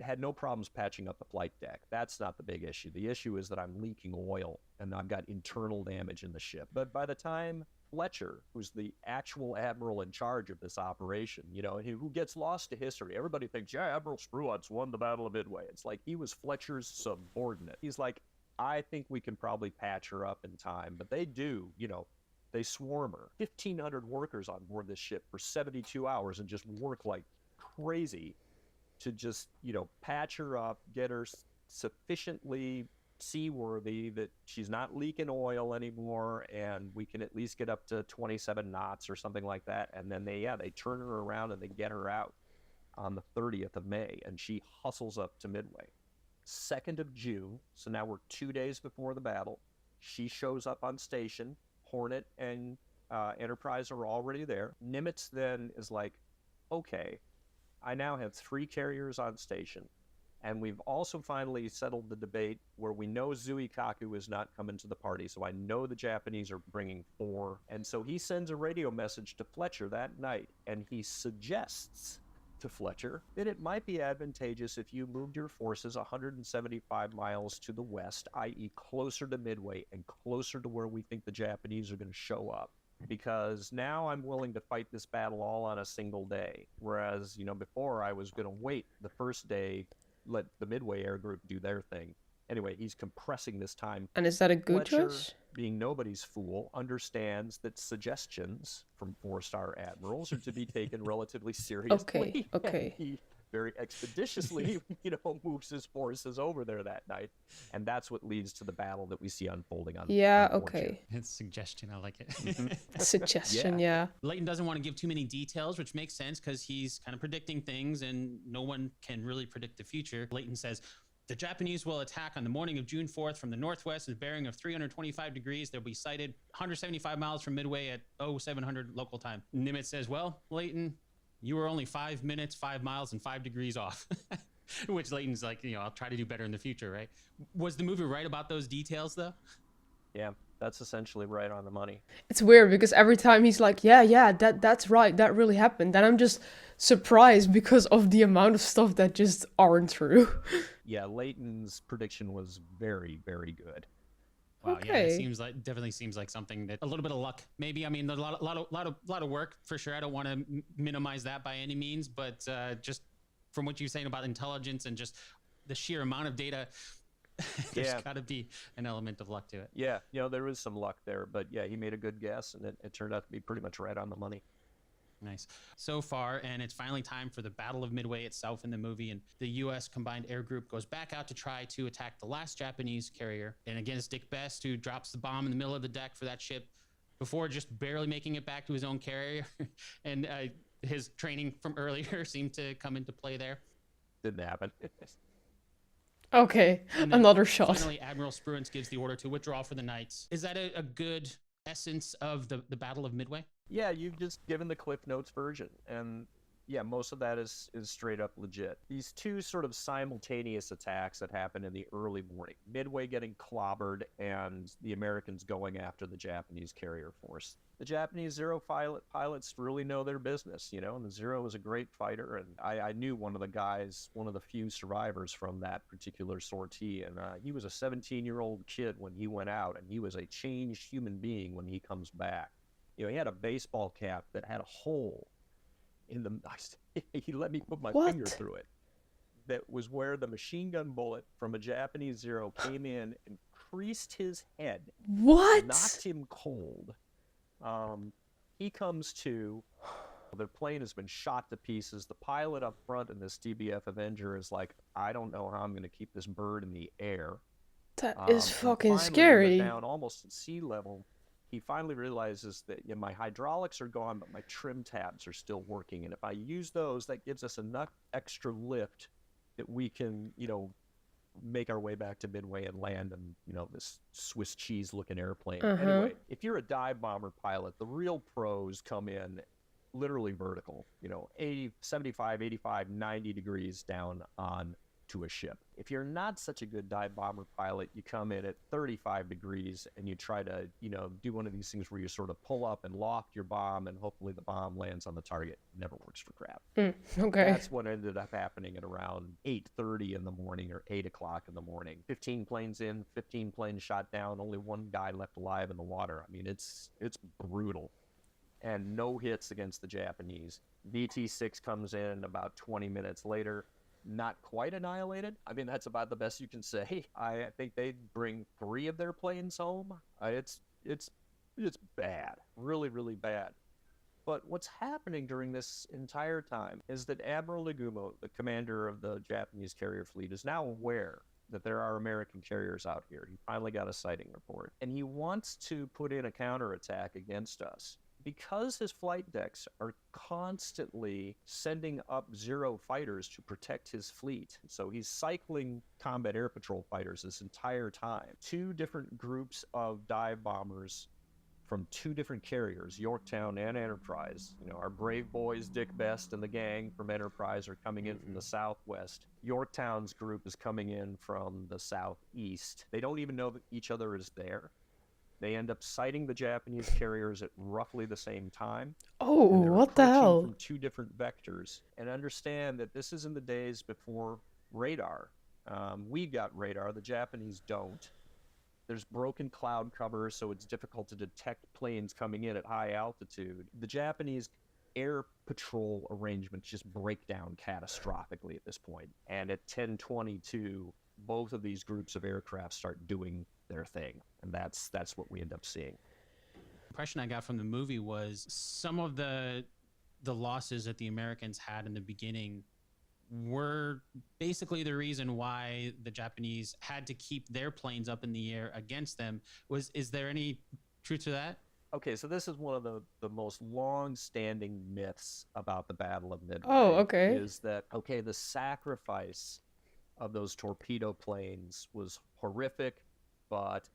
had no problems patching up the flight deck. That's not the big issue. The issue is that I'm leaking oil and I've got internal damage in the ship. But by the time Fletcher, who's the actual admiral in charge of this operation, you know, and who gets lost to history. Everybody thinks, yeah, Admiral Spruance won the Battle of Midway. It's like he was Fletcher's subordinate. He's like, I think we can probably patch her up in time. But they do, you know, they swarm her. 1,500 workers on board this ship for 72 hours and just work like crazy to just, you know, patch her up, get her sufficiently seaworthy that she's not leaking oil anymore, and we can at least get up to 27 knots or something like that. And then they turn her around and they get her out on the 30th of May, and she hustles up to Midway. 2nd of June, so now we're 2 days before the battle. She shows up on station. Hornet and Enterprise are already there. Nimitz then is like, okay, I now have 3 carriers on station. And we've also finally settled the debate where we know Zuikaku is not coming to the party, so I know the Japanese are bringing 4. And so he sends a radio message to Fletcher that night, and he suggests to Fletcher that it might be advantageous if you moved your forces 175 miles to the west, i.e. closer to Midway and closer to where we think the Japanese are going to show up. Because now I'm willing to fight this battle all on a single day. Whereas, before I was going to wait the first day, let the Midway Air Group do their thing. Anyway, he's compressing this time. And is that a good Fletcher, choice? being nobody's fool, understands that suggestions from 4-star admirals are to be taken relatively seriously. Okay. He very expeditiously, moves his forces over there that night. And that's what leads to the battle that we see unfolding on okay. It's suggestion. I like it. Suggestion, yeah. Leighton doesn't want to give too many details, which makes sense because he's kind of predicting things and no one can really predict the future. Leighton says, the Japanese will attack on the morning of June 4th from the northwest with a bearing of 325 degrees. They'll be sighted 175 miles from Midway at 0700 local time. Nimitz says, well, Leighton, you were only 5 minutes, 5 miles, and 5 degrees off. Which Leighton's like, I'll try to do better in the future, right? Was the movie right about those details, though? Yeah, that's essentially right on the money. It's weird because every time he's like, yeah, that's right, that really happened. Then I'm just surprised because of the amount of stuff that just aren't true. Yeah, Leighton's prediction was very, very good. Wow, okay. Yeah, it definitely seems like something that a little bit of luck, maybe. I mean, a lot of work for sure. I don't want to minimize that by any means, but just from what you're saying about intelligence and just the sheer amount of data, there's got to be an element of luck to it. Yeah, there was some luck there, but yeah, he made a good guess, and it turned out to be pretty much right on the money. Nice. So far, and it's finally time for the Battle of Midway itself in the movie, and the U.S. Combined Air Group goes back out to try to attack the last Japanese carrier. And again, it's Dick Best who drops the bomb in the middle of the deck for that ship before just barely making it back to his own carrier. And his training from earlier seemed to come into play there. Didn't happen. Okay, another shot. Finally, Admiral Spruance gives the order to withdraw for the night. Is that a good essence of the Battle of Midway? Yeah, you've just given the Cliff Notes version, and yeah, most of that is straight up legit. These two sort of simultaneous attacks that happen in the early morning, Midway getting clobbered and the Americans going after the Japanese carrier force. The Japanese Zero pilots really know their business, and the Zero is a great fighter, and I knew one of the guys, one of the few survivors from that particular sortie, and he was a 17-year-old kid when he went out, and he was a changed human being when he comes back. He had a baseball cap that had a hole in the... He let me put my finger through it. That was where the machine gun bullet from a Japanese Zero came in and creased his head. What? Knocked him cold. He comes to... The plane has been shot to pieces. The pilot up front in this DBF Avenger is like, I don't know how I'm going to keep this bird in the air. That is fucking finally, scary. Down almost at sea level. He finally realizes that my hydraulics are gone, but my trim tabs are still working. And if I use those, that gives us enough extra lift that we can, make our way back to Midway and land in, this Swiss cheese looking airplane. Anyway, if you're a dive bomber pilot, the real pros come in literally vertical, 80, 75, 85, 90 degrees down on to a ship. If you're not such a good dive bomber pilot, you come in at 35 degrees and you try to, do one of these things where you sort of pull up and loft your bomb and hopefully the bomb lands on the target. Never works for crap. Okay. That's what ended up happening at around 8:30 in the morning or 8 o'clock in the morning. 15 planes in, 15 planes shot down, only one guy left alive in the water. I mean, it's brutal. And no hits against the Japanese. VT-6 comes in about 20 minutes later. Not quite annihilated. I mean, that's about the best you can say. I think they'd bring 3 of their planes home. It's bad, really, really bad. But what's happening during this entire time is that Admiral Nagumo, the commander of the Japanese carrier fleet, is now aware that there are American carriers out here. He finally got a sighting report, and he wants to put in a counterattack against us. because his flight decks are constantly sending up Zero fighters to protect his fleet, so he's cycling combat air patrol fighters this entire time. 2 different groups of dive bombers from 2 different carriers, Yorktown and Enterprise. You know, our brave boys, Dick Best and the gang from Enterprise are coming in from the southwest. Yorktown's group is coming in from the southeast. They don't even know that each other is there. They end up sighting the Japanese carriers at roughly the same time. Oh, what the hell? From 2 different vectors. And understand that this is in the days before radar. We've got radar, the Japanese don't. There's broken cloud cover, so it's difficult to detect planes coming in at high altitude. The Japanese air patrol arrangements just break down catastrophically at this point. And at 10:22, both of these groups of aircraft start doing their thing. And that's what we end up seeing. The impression I got from the movie was some of the losses that the Americans had in the beginning were basically the reason why the Japanese had to keep their planes up in the air against them. Is there any truth to that? Okay, so this is one of the most long-standing myths about the Battle of Midway. Oh, okay. Is that, okay, the sacrifice of those torpedo planes was horrific, but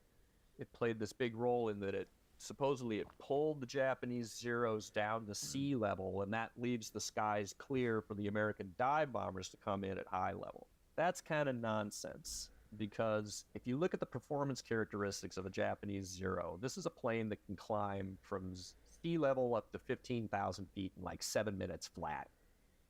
it played this big role in that it supposedly it pulled the Japanese Zeros down to sea level, and that leaves the skies clear for the American dive bombers to come in at high level. That's kind of nonsense, because if you look at the performance characteristics of a Japanese Zero, this is a plane that can climb from sea level up to 15,000 feet in like 7 minutes flat.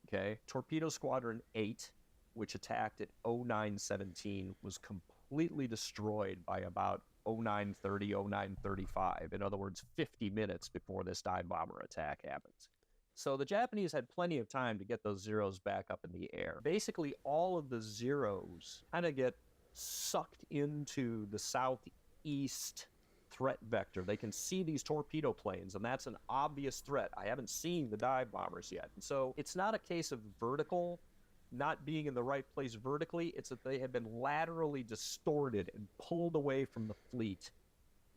Okay? Torpedo Squadron 8, which attacked at 0917, was completely destroyed by about 0930, 0935. In other words, 50 minutes before this dive bomber attack happens. So the Japanese had plenty of time to get those Zeros back up in the air. Basically, all of the Zeros kind of get sucked into the southeast threat vector. They can see these torpedo planes, and that's an obvious threat. I haven't seen the dive bombers yet. And so it's not a case of vertical not being in the right place vertically, it's that they have been laterally distorted and pulled away from the fleet,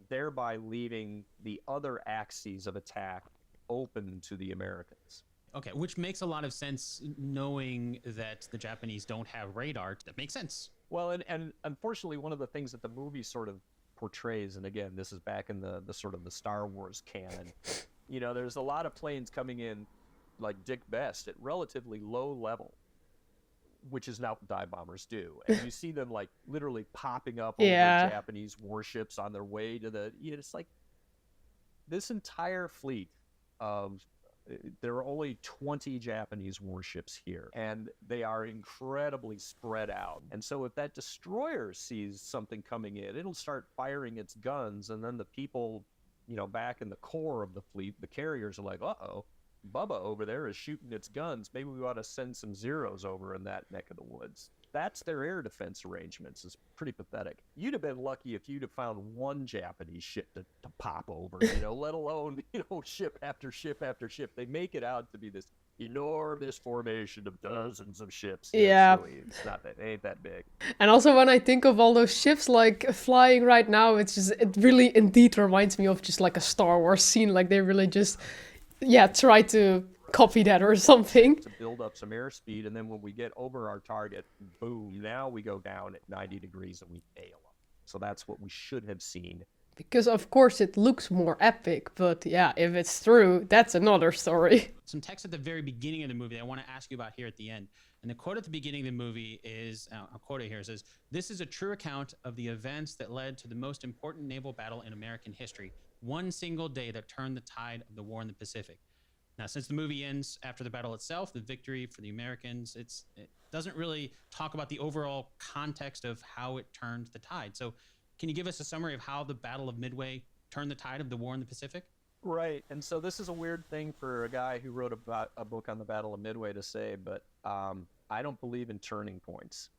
thereby leaving the other axes of attack open to the Americans. Okay, which makes a lot of sense, knowing that the Japanese don't have radar. That makes sense. Well, and unfortunately, one of the things that the movie sort of portrays, and again, this is back in the sort of the Star Wars canon, you know, there's a lot of planes coming in, like Dick Best, at relatively low level, which is now what dive bombers do. And you see them like literally popping up over Japanese warships on their way to the, you know, it's like this entire fleet of, there are only 20 Japanese warships here, and they are incredibly spread out. And so if that destroyer sees something coming in, it'll start firing its guns, and then the people, you know, back in the core of the fleet, the carriers are like, uh-oh, Bubba over there is shooting its guns. Maybe we ought to send some Zeros over in that neck of the woods. That's their air defense arrangements. It's pretty pathetic. You'd have been lucky if you'd have found one Japanese ship to pop over, you know, let alone, you know, ship after ship after ship. They make it out to be this enormous formation of dozens of ships. Yeah. It's not that, it ain't that big. And also when I think of all those ships like flying right now, it's just, it really indeed reminds me of just like a Star Wars scene. Like they really just, try to copy that or something. To build up some airspeed, and then when we get over our target, boom, now we go down at 90 degrees and we nail them. So that's what we should have seen. Because of course it looks more epic, but yeah, if it's true, that's another story. Some text at the very beginning of the movie that I want to ask you about here at the end. And the quote at the beginning of the movie is, I'll quote it here, it says, "This is a true account of the events that led to the most important naval battle in American history. One single day that turned the tide of the war in the Pacific." Now, since the movie ends after the battle itself, the victory for the Americans, it doesn't really talk about the overall context of how it turned the tide. So can you give us a summary of how the Battle of Midway turned the tide of the war in the Pacific? Right, and so this is a weird thing for a guy who wrote about a book on the Battle of Midway to say, but I don't believe in turning points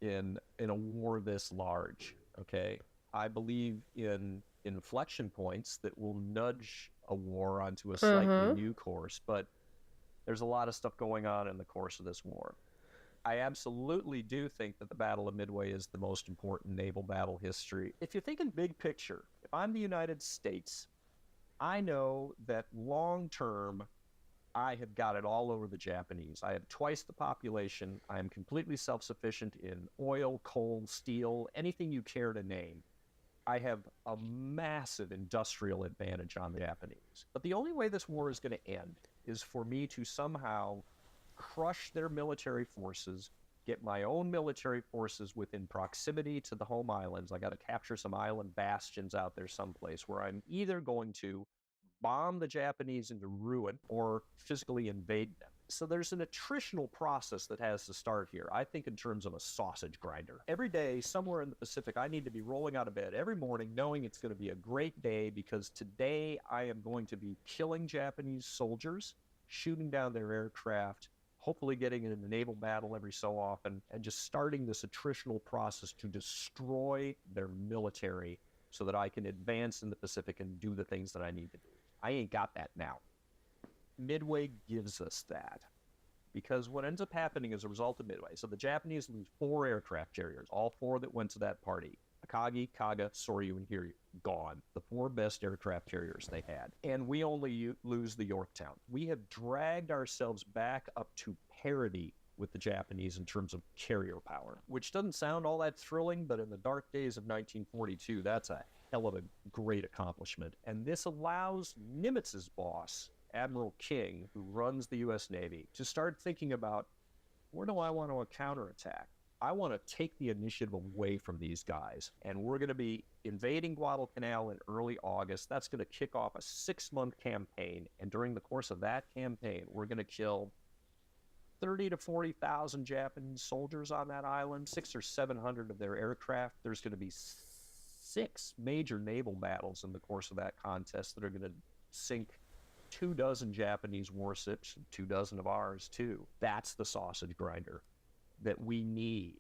in a war this large, okay? I believe in inflection points that will nudge a war onto a slightly new course, but there's a lot of stuff going on in the course of this war. I absolutely do think that the Battle of Midway is the most important naval battle history. If you're thinking big picture, if I'm the United States I know that long term, I have got it all over the Japanese. I have twice the population. I am completely self-sufficient in oil, coal, steel, anything you care to name. I have a massive industrial advantage on the Japanese. But the only way this war is going to end is for me to somehow crush their military forces, get my own military forces within proximity to the home islands. I got to capture some island bastions out there someplace where I'm either going to bomb the Japanese into ruin or physically invade them. So there's an attritional process that has to start here. I think in terms of a sausage grinder. Every day, somewhere in the Pacific, I need to be rolling out of bed every morning knowing it's going to be a great day, because today I am going to be killing Japanese soldiers, shooting down their aircraft, hopefully getting in a naval battle every so often, and just starting this attritional process to destroy their military so that I can advance in the Pacific and do the things that I need to do. I ain't got that now. Midway gives us that, because what ends up happening as a result of Midway, so the Japanese lose 4 aircraft carriers, all 4 that went to that party. Akagi, Kaga, Soryu, and Hiryu, gone. The 4 best aircraft carriers they had. And we only lose the Yorktown. We have dragged ourselves back up to parity with the Japanese in terms of carrier power, which doesn't sound all that thrilling, but in the dark days of 1942, that's a hell of a great accomplishment. And this allows Nimitz's boss, Admiral King, who runs the U.S. Navy, to start thinking about, where do I want to counterattack? I want to take the initiative away from these guys, and we're going to be invading Guadalcanal in early August. That's going to kick off a 6-month campaign, and during the course of that campaign, we're going to kill 30 to 40,000 Japanese soldiers on that island, 600 or 700 of their aircraft. There's going to be 6 major naval battles in the course of that contest that are going to sink 24 Japanese warships, 24 of ours too. That's the sausage grinder that we need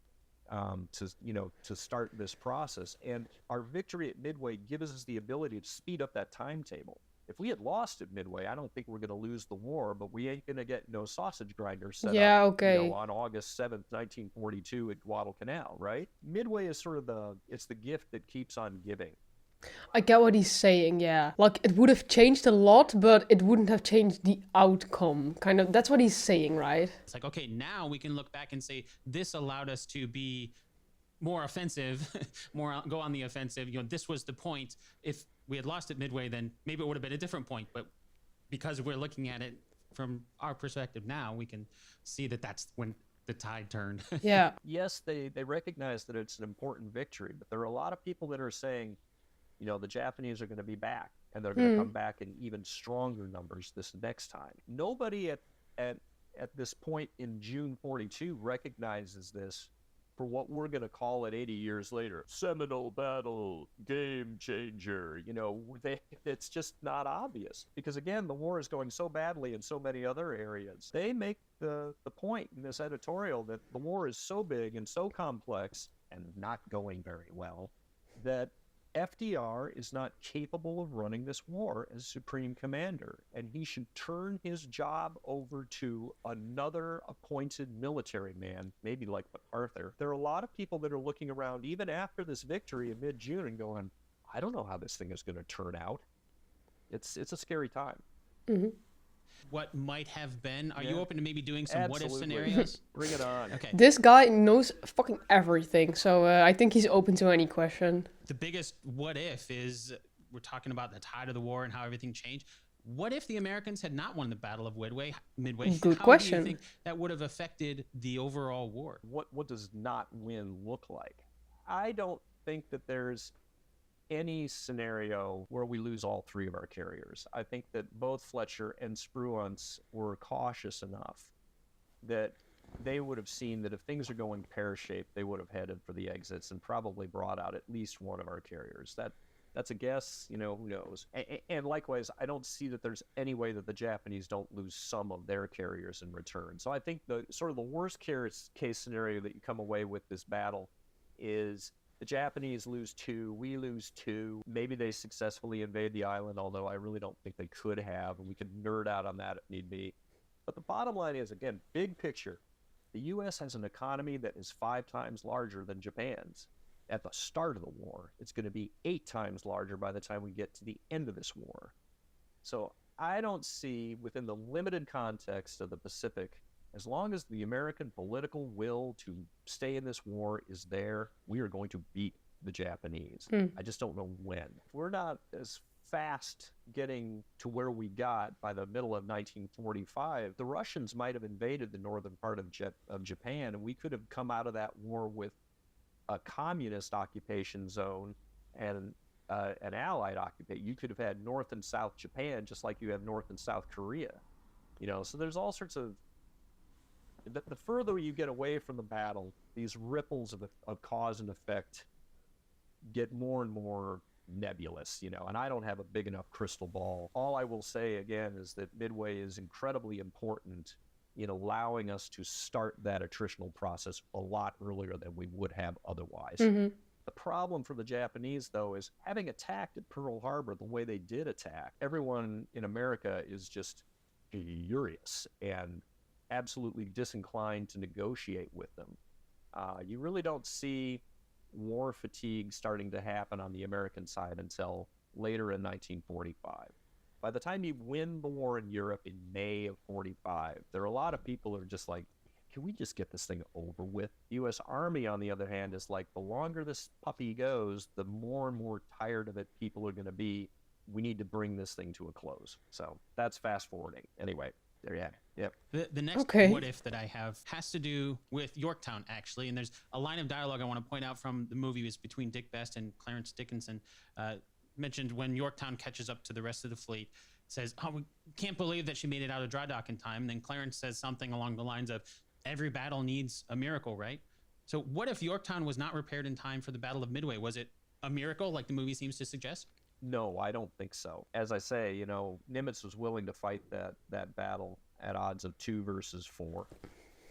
to start this process. And our victory at Midway gives us the ability to speed up that timetable. If we had lost at Midway, I don't think we're going to lose the war, but we ain't going to get no sausage grinder set up on August 7th, 1942 at Guadalcanal, right? Midway is sort of the gift that keeps on giving. I get what he's saying, yeah. Like, it would have changed a lot, but it wouldn't have changed the outcome. Kind of, that's what he's saying, right? It's like, okay, now we can look back and say, this allowed us to be more offensive, go on the offensive. This was the point. If we had lost at Midway, then maybe it would have been a different point. But because we're looking at it from our perspective now, we can see that that's when the tide turned. Yeah. Yes, they recognize that it's an important victory, but there are a lot of people that are saying, the Japanese are going to be back, and they're going to come back in even stronger numbers this next time. Nobody at this point in June 42 recognizes this for what we're going to call it 80 years later. Seminal battle, game changer. It's just not obvious. Because again, the war is going so badly in so many other areas. They make the point in this editorial that the war is so big and so complex and not going very well that FDR is not capable of running this war as Supreme Commander, and he should turn his job over to another appointed military man, maybe like MacArthur. There are a lot of people that are looking around even after this victory in mid-June and going, I don't know how this thing is going to turn out. It's a scary time. Mm-hmm. What might have been? Are you open to maybe doing some what-if scenarios? Bring it on. Okay. This guy knows fucking everything, so I think he's open to any question. The biggest what-if is, we're talking about the tide of the war and how everything changed. What if the Americans had not won the Battle of Midway? Good how question. do you think that would have affected the overall war? What does not win look like? I don't think that there's any scenario where we lose all 3 of our carriers. I think that both Fletcher and Spruance were cautious enough that they would have seen that if things are going pear-shaped, they would have headed for the exits and probably brought out at least one of our carriers. That's a guess, who knows. And likewise, I don't see that there's any way that the Japanese don't lose some of their carriers in return. So I think the worst case scenario that you come away with this battle is the Japanese lose 2, we lose 2. Maybe they successfully invade the island, although I really don't think they could have, and we could nerd out on that if need be. But the bottom line is, again, big picture, the U.S. has an economy that is 5 times larger than Japan's. At the start of the war, it's going to be 8 times larger by the time we get to the end of this war. So I don't see, within the limited context of the Pacific, as long as the American political will to stay in this war is there, we are going to beat the Japanese. I just don't know when. If we're not as fast getting to where we got by the middle of 1945, the Russians might have invaded the northern part of Japan, and we could have come out of that war with a communist occupation zone and an allied occupation. You could have had North and South Japan just like you have North and South Korea. So there's all sorts of... The further you get away from the battle, these ripples of cause and effect get more and more nebulous, and I don't have a big enough crystal ball. All I will say again is that Midway is incredibly important in allowing us to start that attritional process a lot earlier than we would have otherwise. The problem for the Japanese, though, is having attacked at Pearl Harbor the way they did attack, everyone in America is just furious and absolutely disinclined to negotiate with them. You really don't see war fatigue starting to happen on the American side until later in 1945. By the time you win the war in Europe in May of 45, there are a lot of people who are just like, can we just get this thing over with? The U.S. Army, on the other hand, is like, the longer this puppy goes, the more and more tired of it people are going to be. We need to bring this thing to a close. So that's fast forwarding. Anyway, there you have it. Yep. The next what if that I have has to do with Yorktown, actually. And there's a line of dialogue I want to point out from the movie is between Dick Best and Clarence Dickinson. Mentioned when Yorktown catches up to the rest of the fleet, says, oh, we can't believe that she made it out of dry dock in time. And then Clarence says something along the lines of, every battle needs a miracle, right? So what if Yorktown was not repaired in time for the Battle of Midway? Was it a miracle like the movie seems to suggest? No, I don't think so. As I say, Nimitz was willing to fight that battle at odds of 2 versus 4.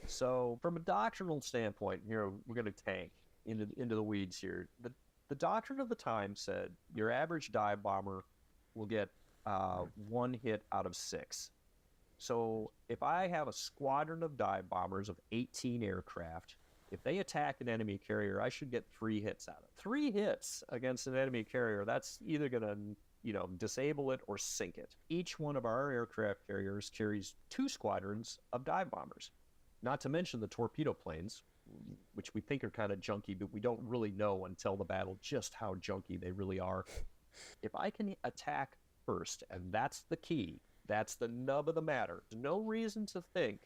So from a doctrinal standpoint, we're going to tank into the weeds here. The doctrine of the time said your average dive bomber will get 1 hit out of 6. So if I have a squadron of dive bombers of 18 aircraft, if they attack an enemy carrier, I should get 3 hits out of it. 3 hits against an enemy carrier, that's either going to disable it or sink it. Each one of our aircraft carriers carries 2 squadrons of dive bombers. Not to mention the torpedo planes, which we think are kind of junky, but we don't really know until the battle just how junky they really are. If I can attack first, and that's the key, that's the nub of the matter, there's no reason to think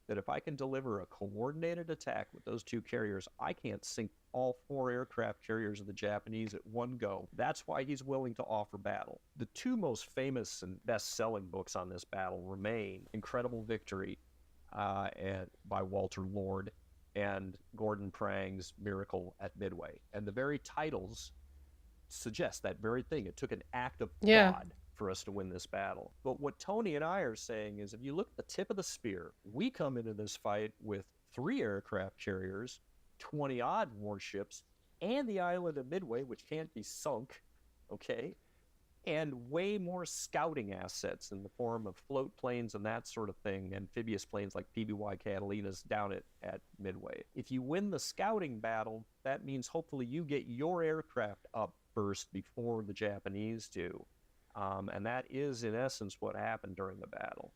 that if I can deliver a coordinated attack with those 2 carriers, I can't sink all 4 aircraft carriers of the Japanese at one go. That's why he's willing to offer battle. The 2 most famous and best-selling books on this battle remain Incredible Victory by Walter Lord and Gordon Prang's Miracle at Midway. And the very titles suggest that very thing. It took an act of God for us to win this battle. But what Tony and I are saying is, if you look at the tip of the spear, we come into this fight with 3 aircraft carriers, 20-odd warships, and the island of Midway, which can't be sunk, okay? And way more scouting assets in the form of float planes and that sort of thing, amphibious planes like PBY Catalinas down at Midway. If you win the scouting battle, that means hopefully you get your aircraft up first before the Japanese do. And that is, in essence, what happened during the battle.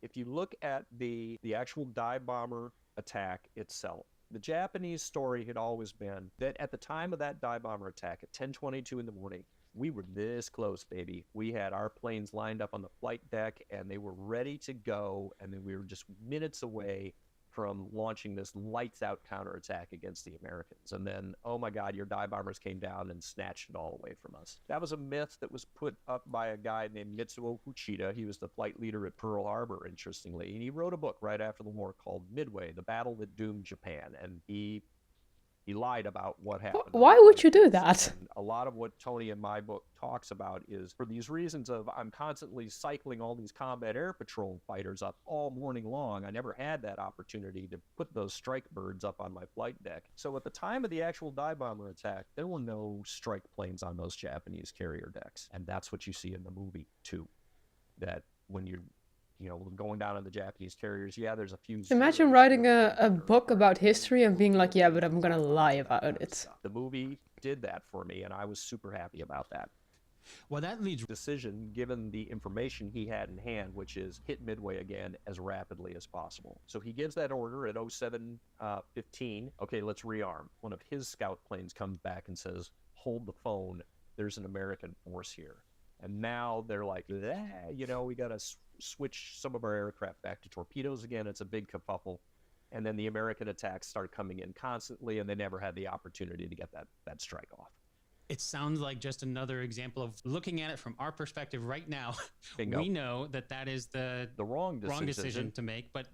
If you look at the actual dive bomber attack itself, the Japanese story had always been that at the time of that dive bomber attack at 10:22 in the morning, we were this close, baby. We had our planes lined up on the flight deck, and they were ready to go, and then we were just minutes away from launching this lights-out counterattack against the Americans. And then, oh my God, your dive bombers came down and snatched it all away from us. That was a myth that was put up by a guy named Mitsuo Fuchida. He was the flight leader at Pearl Harbor, interestingly. And he wrote a book right after the war called Midway, The Battle That Doomed Japan. And he lied about what happened. Why would you do that? And a lot of what Tony in my book talks about is for these reasons of I'm constantly cycling all these combat air patrol fighters up all morning long. I never had that opportunity to put those strike birds up on my flight deck. So at the time of the actual dive bomber attack, there were no strike planes on those Japanese carrier decks. And that's what you see in the movie too. That when you're going down on the Japanese carriers, there's a few... Imagine writing a book about history and being like, yeah, but I'm gonna lie about it. The movie did that for me, and I was super happy about that. Well, that leads decision given the information he had in hand, which is hit Midway again as rapidly as possible. So he gives that order at 07:15. Okay, let's rearm. One of his scout planes comes back and says, hold the phone. There's an American force here. And now they're like, you know, we got to switch some of our aircraft back to torpedoes again. It's a big kerfuffle. And then the American attacks start coming in constantly, and they never had the opportunity to get that strike off. It sounds like just another example of looking at it from our perspective right now. Bingo. We know that is the wrong decision to make, but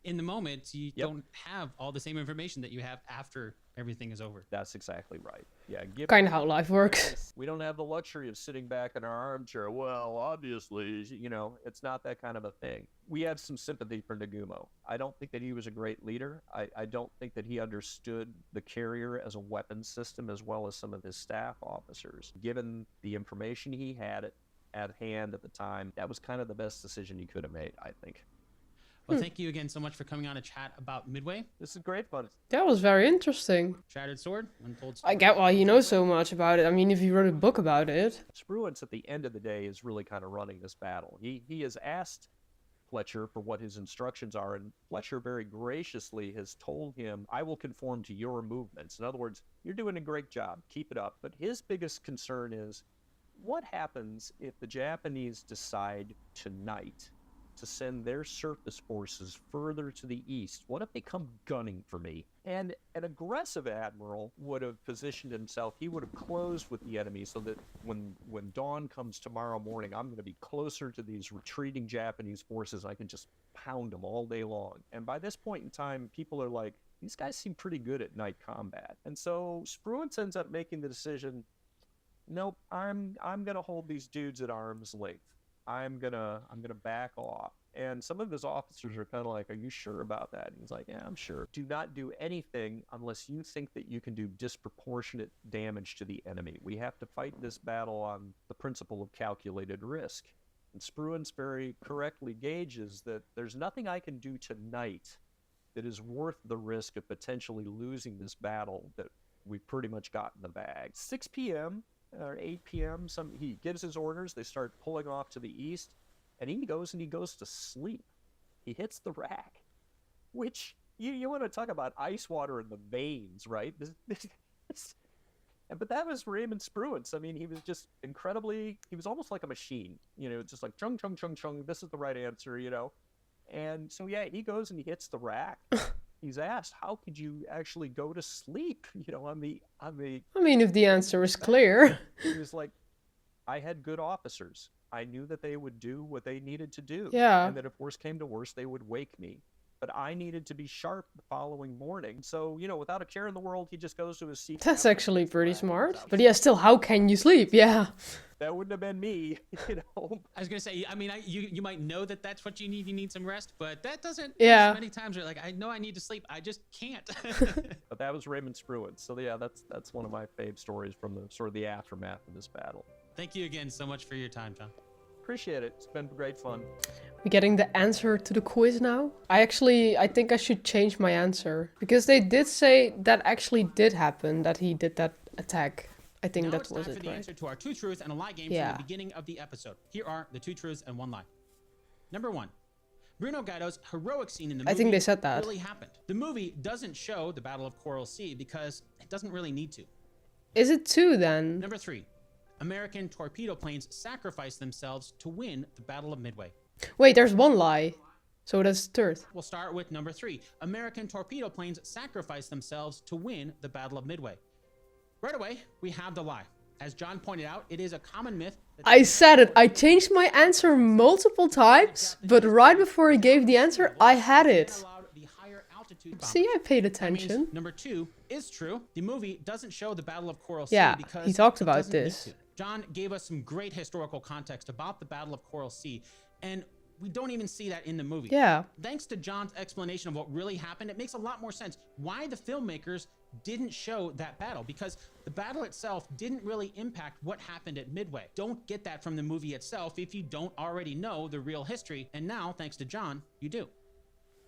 in the moment, you don't have all the same information that you have after everything is over. That's exactly right. Yeah, Kind of how life works. We don't have the luxury of sitting back in our armchair. Well, obviously, you know, it's not that kind of a thing. We have some sympathy for Nagumo. I don't think that he was a great leader. I don't think that he understood the carrier as a weapons system as well as some of his staff officers. Given the information he had at hand at the time, that was kind of the best decision he could have made, I think. Well, thank you again so much for coming on to chat about Midway. This is great fun. That was very interesting. Shattered Sword, Untold Story. I get why you know so much about it. I mean, if you wrote a book about it. Spruance at the end of the day is really kind of running this battle. He has asked Fletcher for what his instructions are, and Fletcher very graciously has told him, I will conform to your movements. In other words, you're doing a great job. Keep it up. But his biggest concern is, what happens if the Japanese decide tonight to send their surface forces further to the east? What if they come gunning for me? And an aggressive admiral would have positioned himself, he would have closed with the enemy so that when dawn comes tomorrow morning, I'm going to be closer to these retreating Japanese forces. I can just pound them all day long. And by this point in time, people are like, these guys seem pretty good at night combat. And so Spruance ends up making the decision, nope, I'm going to hold these dudes at arm's length. I'm gonna back off. And some of his officers are kind of like, are you sure about that? And he's like, yeah, I'm sure. Do not do anything unless you think that you can do disproportionate damage to the enemy. We have to fight this battle on the principle of calculated risk. And Spruance very correctly gauges that there's nothing I can do tonight that is worth the risk of potentially losing this battle that we've pretty much got in the bag. 6 p.m. or 8 p.m., he gives his orders. They start pulling off to the east, and he goes to sleep. He hits the rack, which you want to talk about ice water in the veins, right? But that was Raymond Spruance. I mean, he was just he was almost like a machine, you know, just like chung, chung, chung, chung. This is the right answer, you know. And so, yeah, he goes and he hits the rack. He's asked, how could you actually go to sleep, you know, on the... I mean, if the answer is clear. He was like, I had good officers. I knew that they would do what they needed to do. Yeah. And that if worse came to worse, they would wake me. But I needed to be sharp the following morning. So, you know, without a care in the world, he just goes to his seat. That's actually pretty smart. But yeah, still, how can you sleep? Yeah. That wouldn't have been me, you know. I was going to say, I mean, you might know that that's what you need. You need some rest, but that doesn't... Yeah. Many times you're like, I know I need to sleep. I just can't. But that was Raymond Spruance. So, yeah, that's one of my fave stories from the sort of the aftermath of this battle. Thank you again so much for your time, John. Appreciate it. It's been great fun. We're getting the answer to the quiz now. I think I should change my answer. Because they did say that actually did happen, that he did that attack. I think now that it's was time it, for the right? answer to our 2 truths and a lie game from the beginning of the episode. Here are the 2 truths and 1 lie. Number 1. Bruno Gaido's heroic scene in the movie I think they said that. really happened. The movie doesn't show the Battle of Coral Sea because it doesn't really need to. Is it 2 then? Number 3. American torpedo planes sacrificed themselves to win the Battle of Midway. Wait, there's 1 lie. So that's 3rd. We'll start with number 3. American torpedo planes sacrificed themselves to win the Battle of Midway. Right away, we have the lie. As John pointed out, it is a common myth. I said it. I changed my answer multiple times, but right before he gave the answer, I had it. See, I paid attention. Number 2 is true. The movie doesn't show the Battle of Coral Sea because he talked about it doesn't need this. to. John gave us some great historical context about the Battle of Coral Sea, and we don't even see that in the movie. Yeah. Thanks to John's explanation of what really happened, it makes a lot more sense why the filmmakers didn't show that battle, because the battle itself didn't really impact what happened at Midway. Don't get that from the movie itself if you don't already know the real history, and now, thanks to John, you do.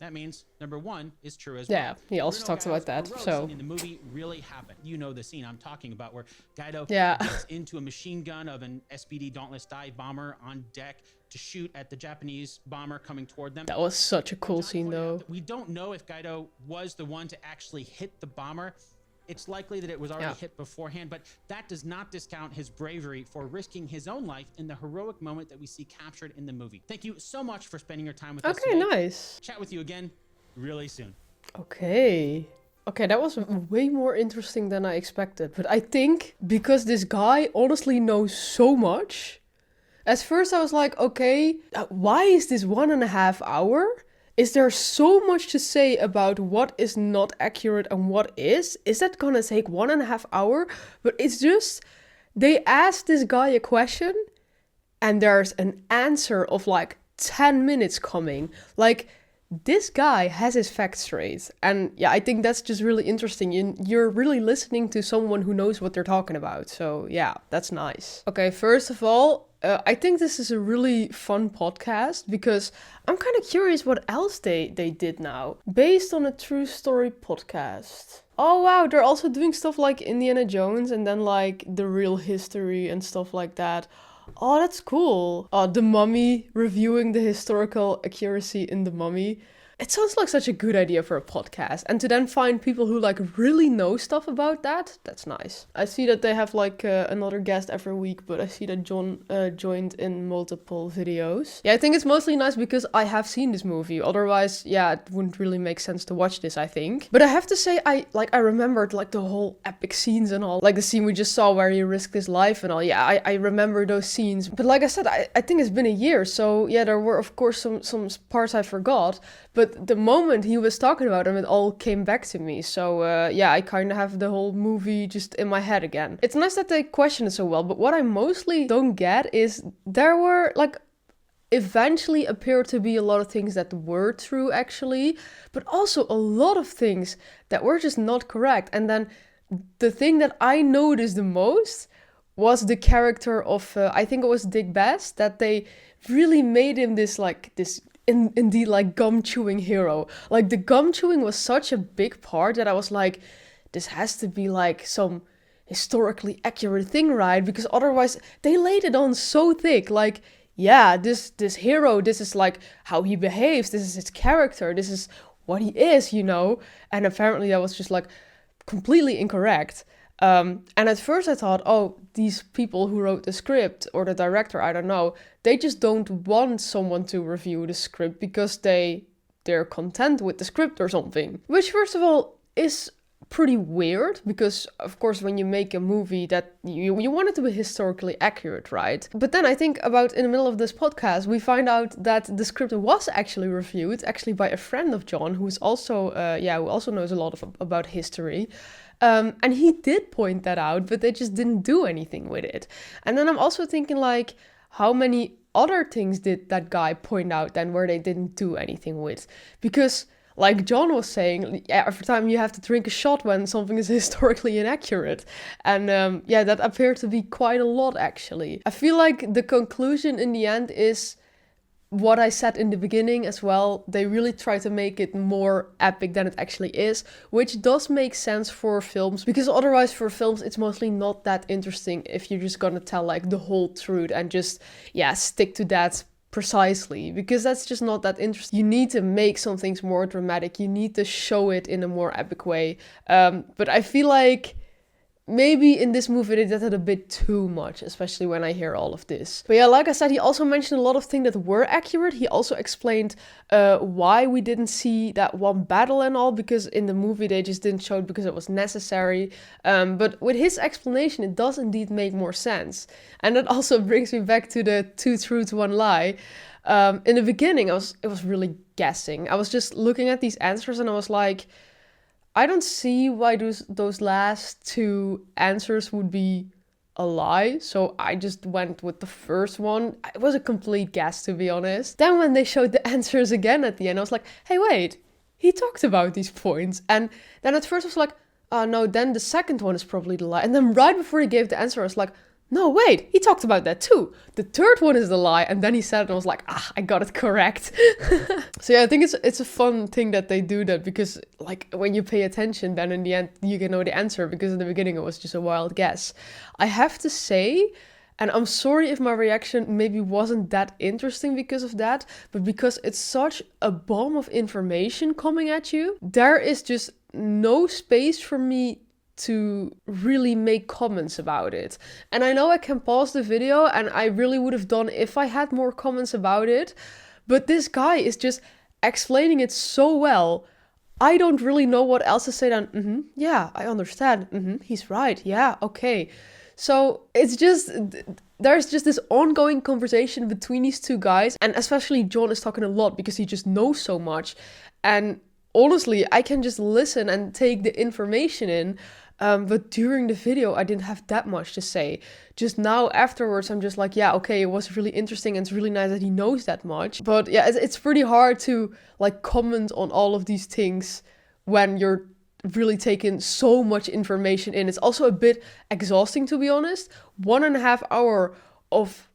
That means number one is true as Yeah, well. he also Bruno talks about Gaido's that, heroic so- scene in the movie really happened. You know the scene I'm talking about where Gaido Yeah. gets into a machine gun of an SPD Dauntless dive bomber on deck to shoot at the Japanese bomber coming toward them. That was such a cool John scene, pointed out though. that we don't know if Gaido was the one to actually hit the bomber. It's likely that it was already hit beforehand, but that does not discount his bravery for risking his own life in the heroic moment that we see captured in the movie. Thank you so much for spending your time with us Okay, today. nice. Chat with you again really soon. Okay. Okay, that was way more interesting than I expected. But I think because this guy honestly knows so much, at first I was like, okay, why is this 1.5 hours? Is there so much to say about what is not accurate and what is? Is that gonna take 1.5 hours? But it's just, they asked this guy a question and there's an answer of like 10 minutes coming. Like, this guy has his facts straight. And yeah, I think that's just really interesting. You're really listening to someone who knows what they're talking about. So yeah, that's nice. Okay, first of all, I think this is a really fun podcast because I'm kind of curious what else they did now. Based on a true story podcast. Oh wow, they're also doing stuff like Indiana Jones and then like the real history and stuff like that. Oh, that's cool. The Mummy, reviewing the historical accuracy in The Mummy. It sounds like such a good idea for a podcast. And to then find people who like really know stuff about that, that's nice. I see that they have like another guest every week, but I see that John joined in multiple videos. Yeah, I think it's mostly nice because I have seen this movie. Otherwise, yeah, it wouldn't really make sense to watch this, I think. But I have to say, I remembered like the whole epic scenes and all. Like the scene we just saw where he risked his life and all. Yeah, I remember those scenes. But like I said, I think it's been a year. So yeah, there were of course some parts I forgot. But the moment he was talking about them, it all came back to me. So yeah, I kind of have the whole movie just in my head again. It's nice that they question it so well, but what I mostly don't get is there were like eventually appeared to be a lot of things that were true actually, but also a lot of things that were just not correct. And then the thing that I noticed the most was the character of, I think it was Dick Bass, that they really made him this indeed like gum chewing hero. Like the gum chewing was such a big part that I was like, this has to be like some historically accurate thing, right? Because otherwise they laid it on so thick. Like, yeah, this hero, this is like how he behaves, this is his character, this is what he is, you know? And apparently that was just like completely incorrect. And at first I thought, oh, these people who wrote the script or the director, I don't know, they just don't want someone to review the script because they're content with the script or something. Which, first of all, is pretty weird because, of course, when you make a movie that you want it to be historically accurate, right? But then I think about in the middle of this podcast, we find out that the script was actually reviewed, actually by a friend of John, who's also, who also knows a lot about history. And he did point that out, but they just didn't do anything with it. And then I'm also thinking like, how many other things did that guy point out then where they didn't do anything with? Because like John was saying, every time you have to drink a shot when something is historically inaccurate. And that appeared to be quite a lot actually. I feel like the conclusion in the end is what I said in the beginning as well. They really try to make it more epic than it actually is, which does make sense for films, because otherwise for films it's mostly not that interesting if you're just gonna tell like the whole truth and just stick to that precisely, because that's just not that interesting. You need to make some things more dramatic, you need to show it in a more epic way, but I feel like maybe in this movie they did it a bit too much, especially when I hear all of this. But yeah, like I said, he also mentioned a lot of things that were accurate. He also explained why we didn't see that one battle and all, because in the movie they just didn't show it because it was necessary. But with his explanation, it does indeed make more sense. And that also brings me back to the 2 truths, 1 lie. In the beginning, it was really guessing. I was just looking at these answers and I was like, I don't see why those last 2 answers would be a lie. So I just went with the first one. It was a complete guess, to be honest. Then when they showed the answers again at the end, I was like, hey, wait, he talked about these points. And then at first I was like, oh no, then the second one is probably the lie. And then right before he gave the answer, I was like, no, wait, he talked about that too. The third one is the lie. And then he said it and I was like, I got it correct. So yeah, I think it's a fun thing that they do that, because like when you pay attention, then in the end you can know the answer, because in the beginning it was just a wild guess. I have to say, and I'm sorry if my reaction maybe wasn't that interesting because of that, but because it's such a bomb of information coming at you, there is just no space for me to really make comments about it. And I know I can pause the video, and I really would have done if I had more comments about it, but this guy is just explaining it so well. I don't really know what else to say than, yeah, I understand, he's right, yeah, okay. So it's just, there's just this ongoing conversation between these two guys, and especially John is talking a lot because he just knows so much. And honestly, I can just listen and take the information in, but during the video, I didn't have that much to say. Just now afterwards, I'm just like, yeah, okay, it was really interesting and it's really nice that he knows that much. But yeah, it's pretty hard to like comment on all of these things when you're really taking so much information in. It's also a bit exhausting, to be honest. 1.5 hours of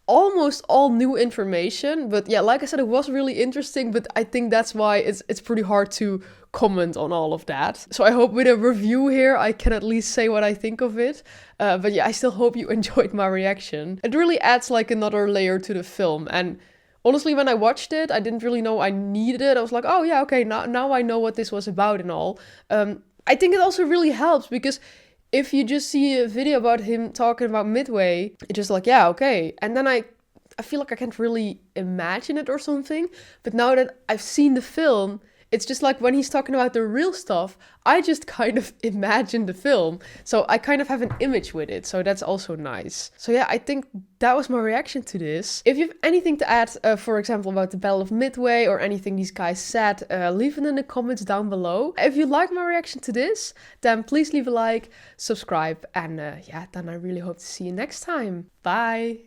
almost all new information. But yeah, like I said, it was really interesting, but I think that's why it's pretty hard to comment on all of that. So I hope with a review here, I can at least say what I think of it. But yeah, I still hope you enjoyed my reaction. It really adds like another layer to the film. And honestly, when I watched it, I didn't really know I needed it. I was like, oh yeah, okay, now I know what this was about and all. I think it also really helps, because if you just see a video about him talking about Midway, it's just like, yeah, okay. And then I feel like I can't really imagine it or something. But now that I've seen the film, it's just like when he's talking about the real stuff, I just kind of imagine the film. So I kind of have an image with it. So that's also nice. So yeah, I think that was my reaction to this. If you have anything to add, for example, about the Battle of Midway or anything these guys said, leave it in the comments down below. If you like my reaction to this, then please leave a like, subscribe, and yeah, then I really hope to see you next time. Bye!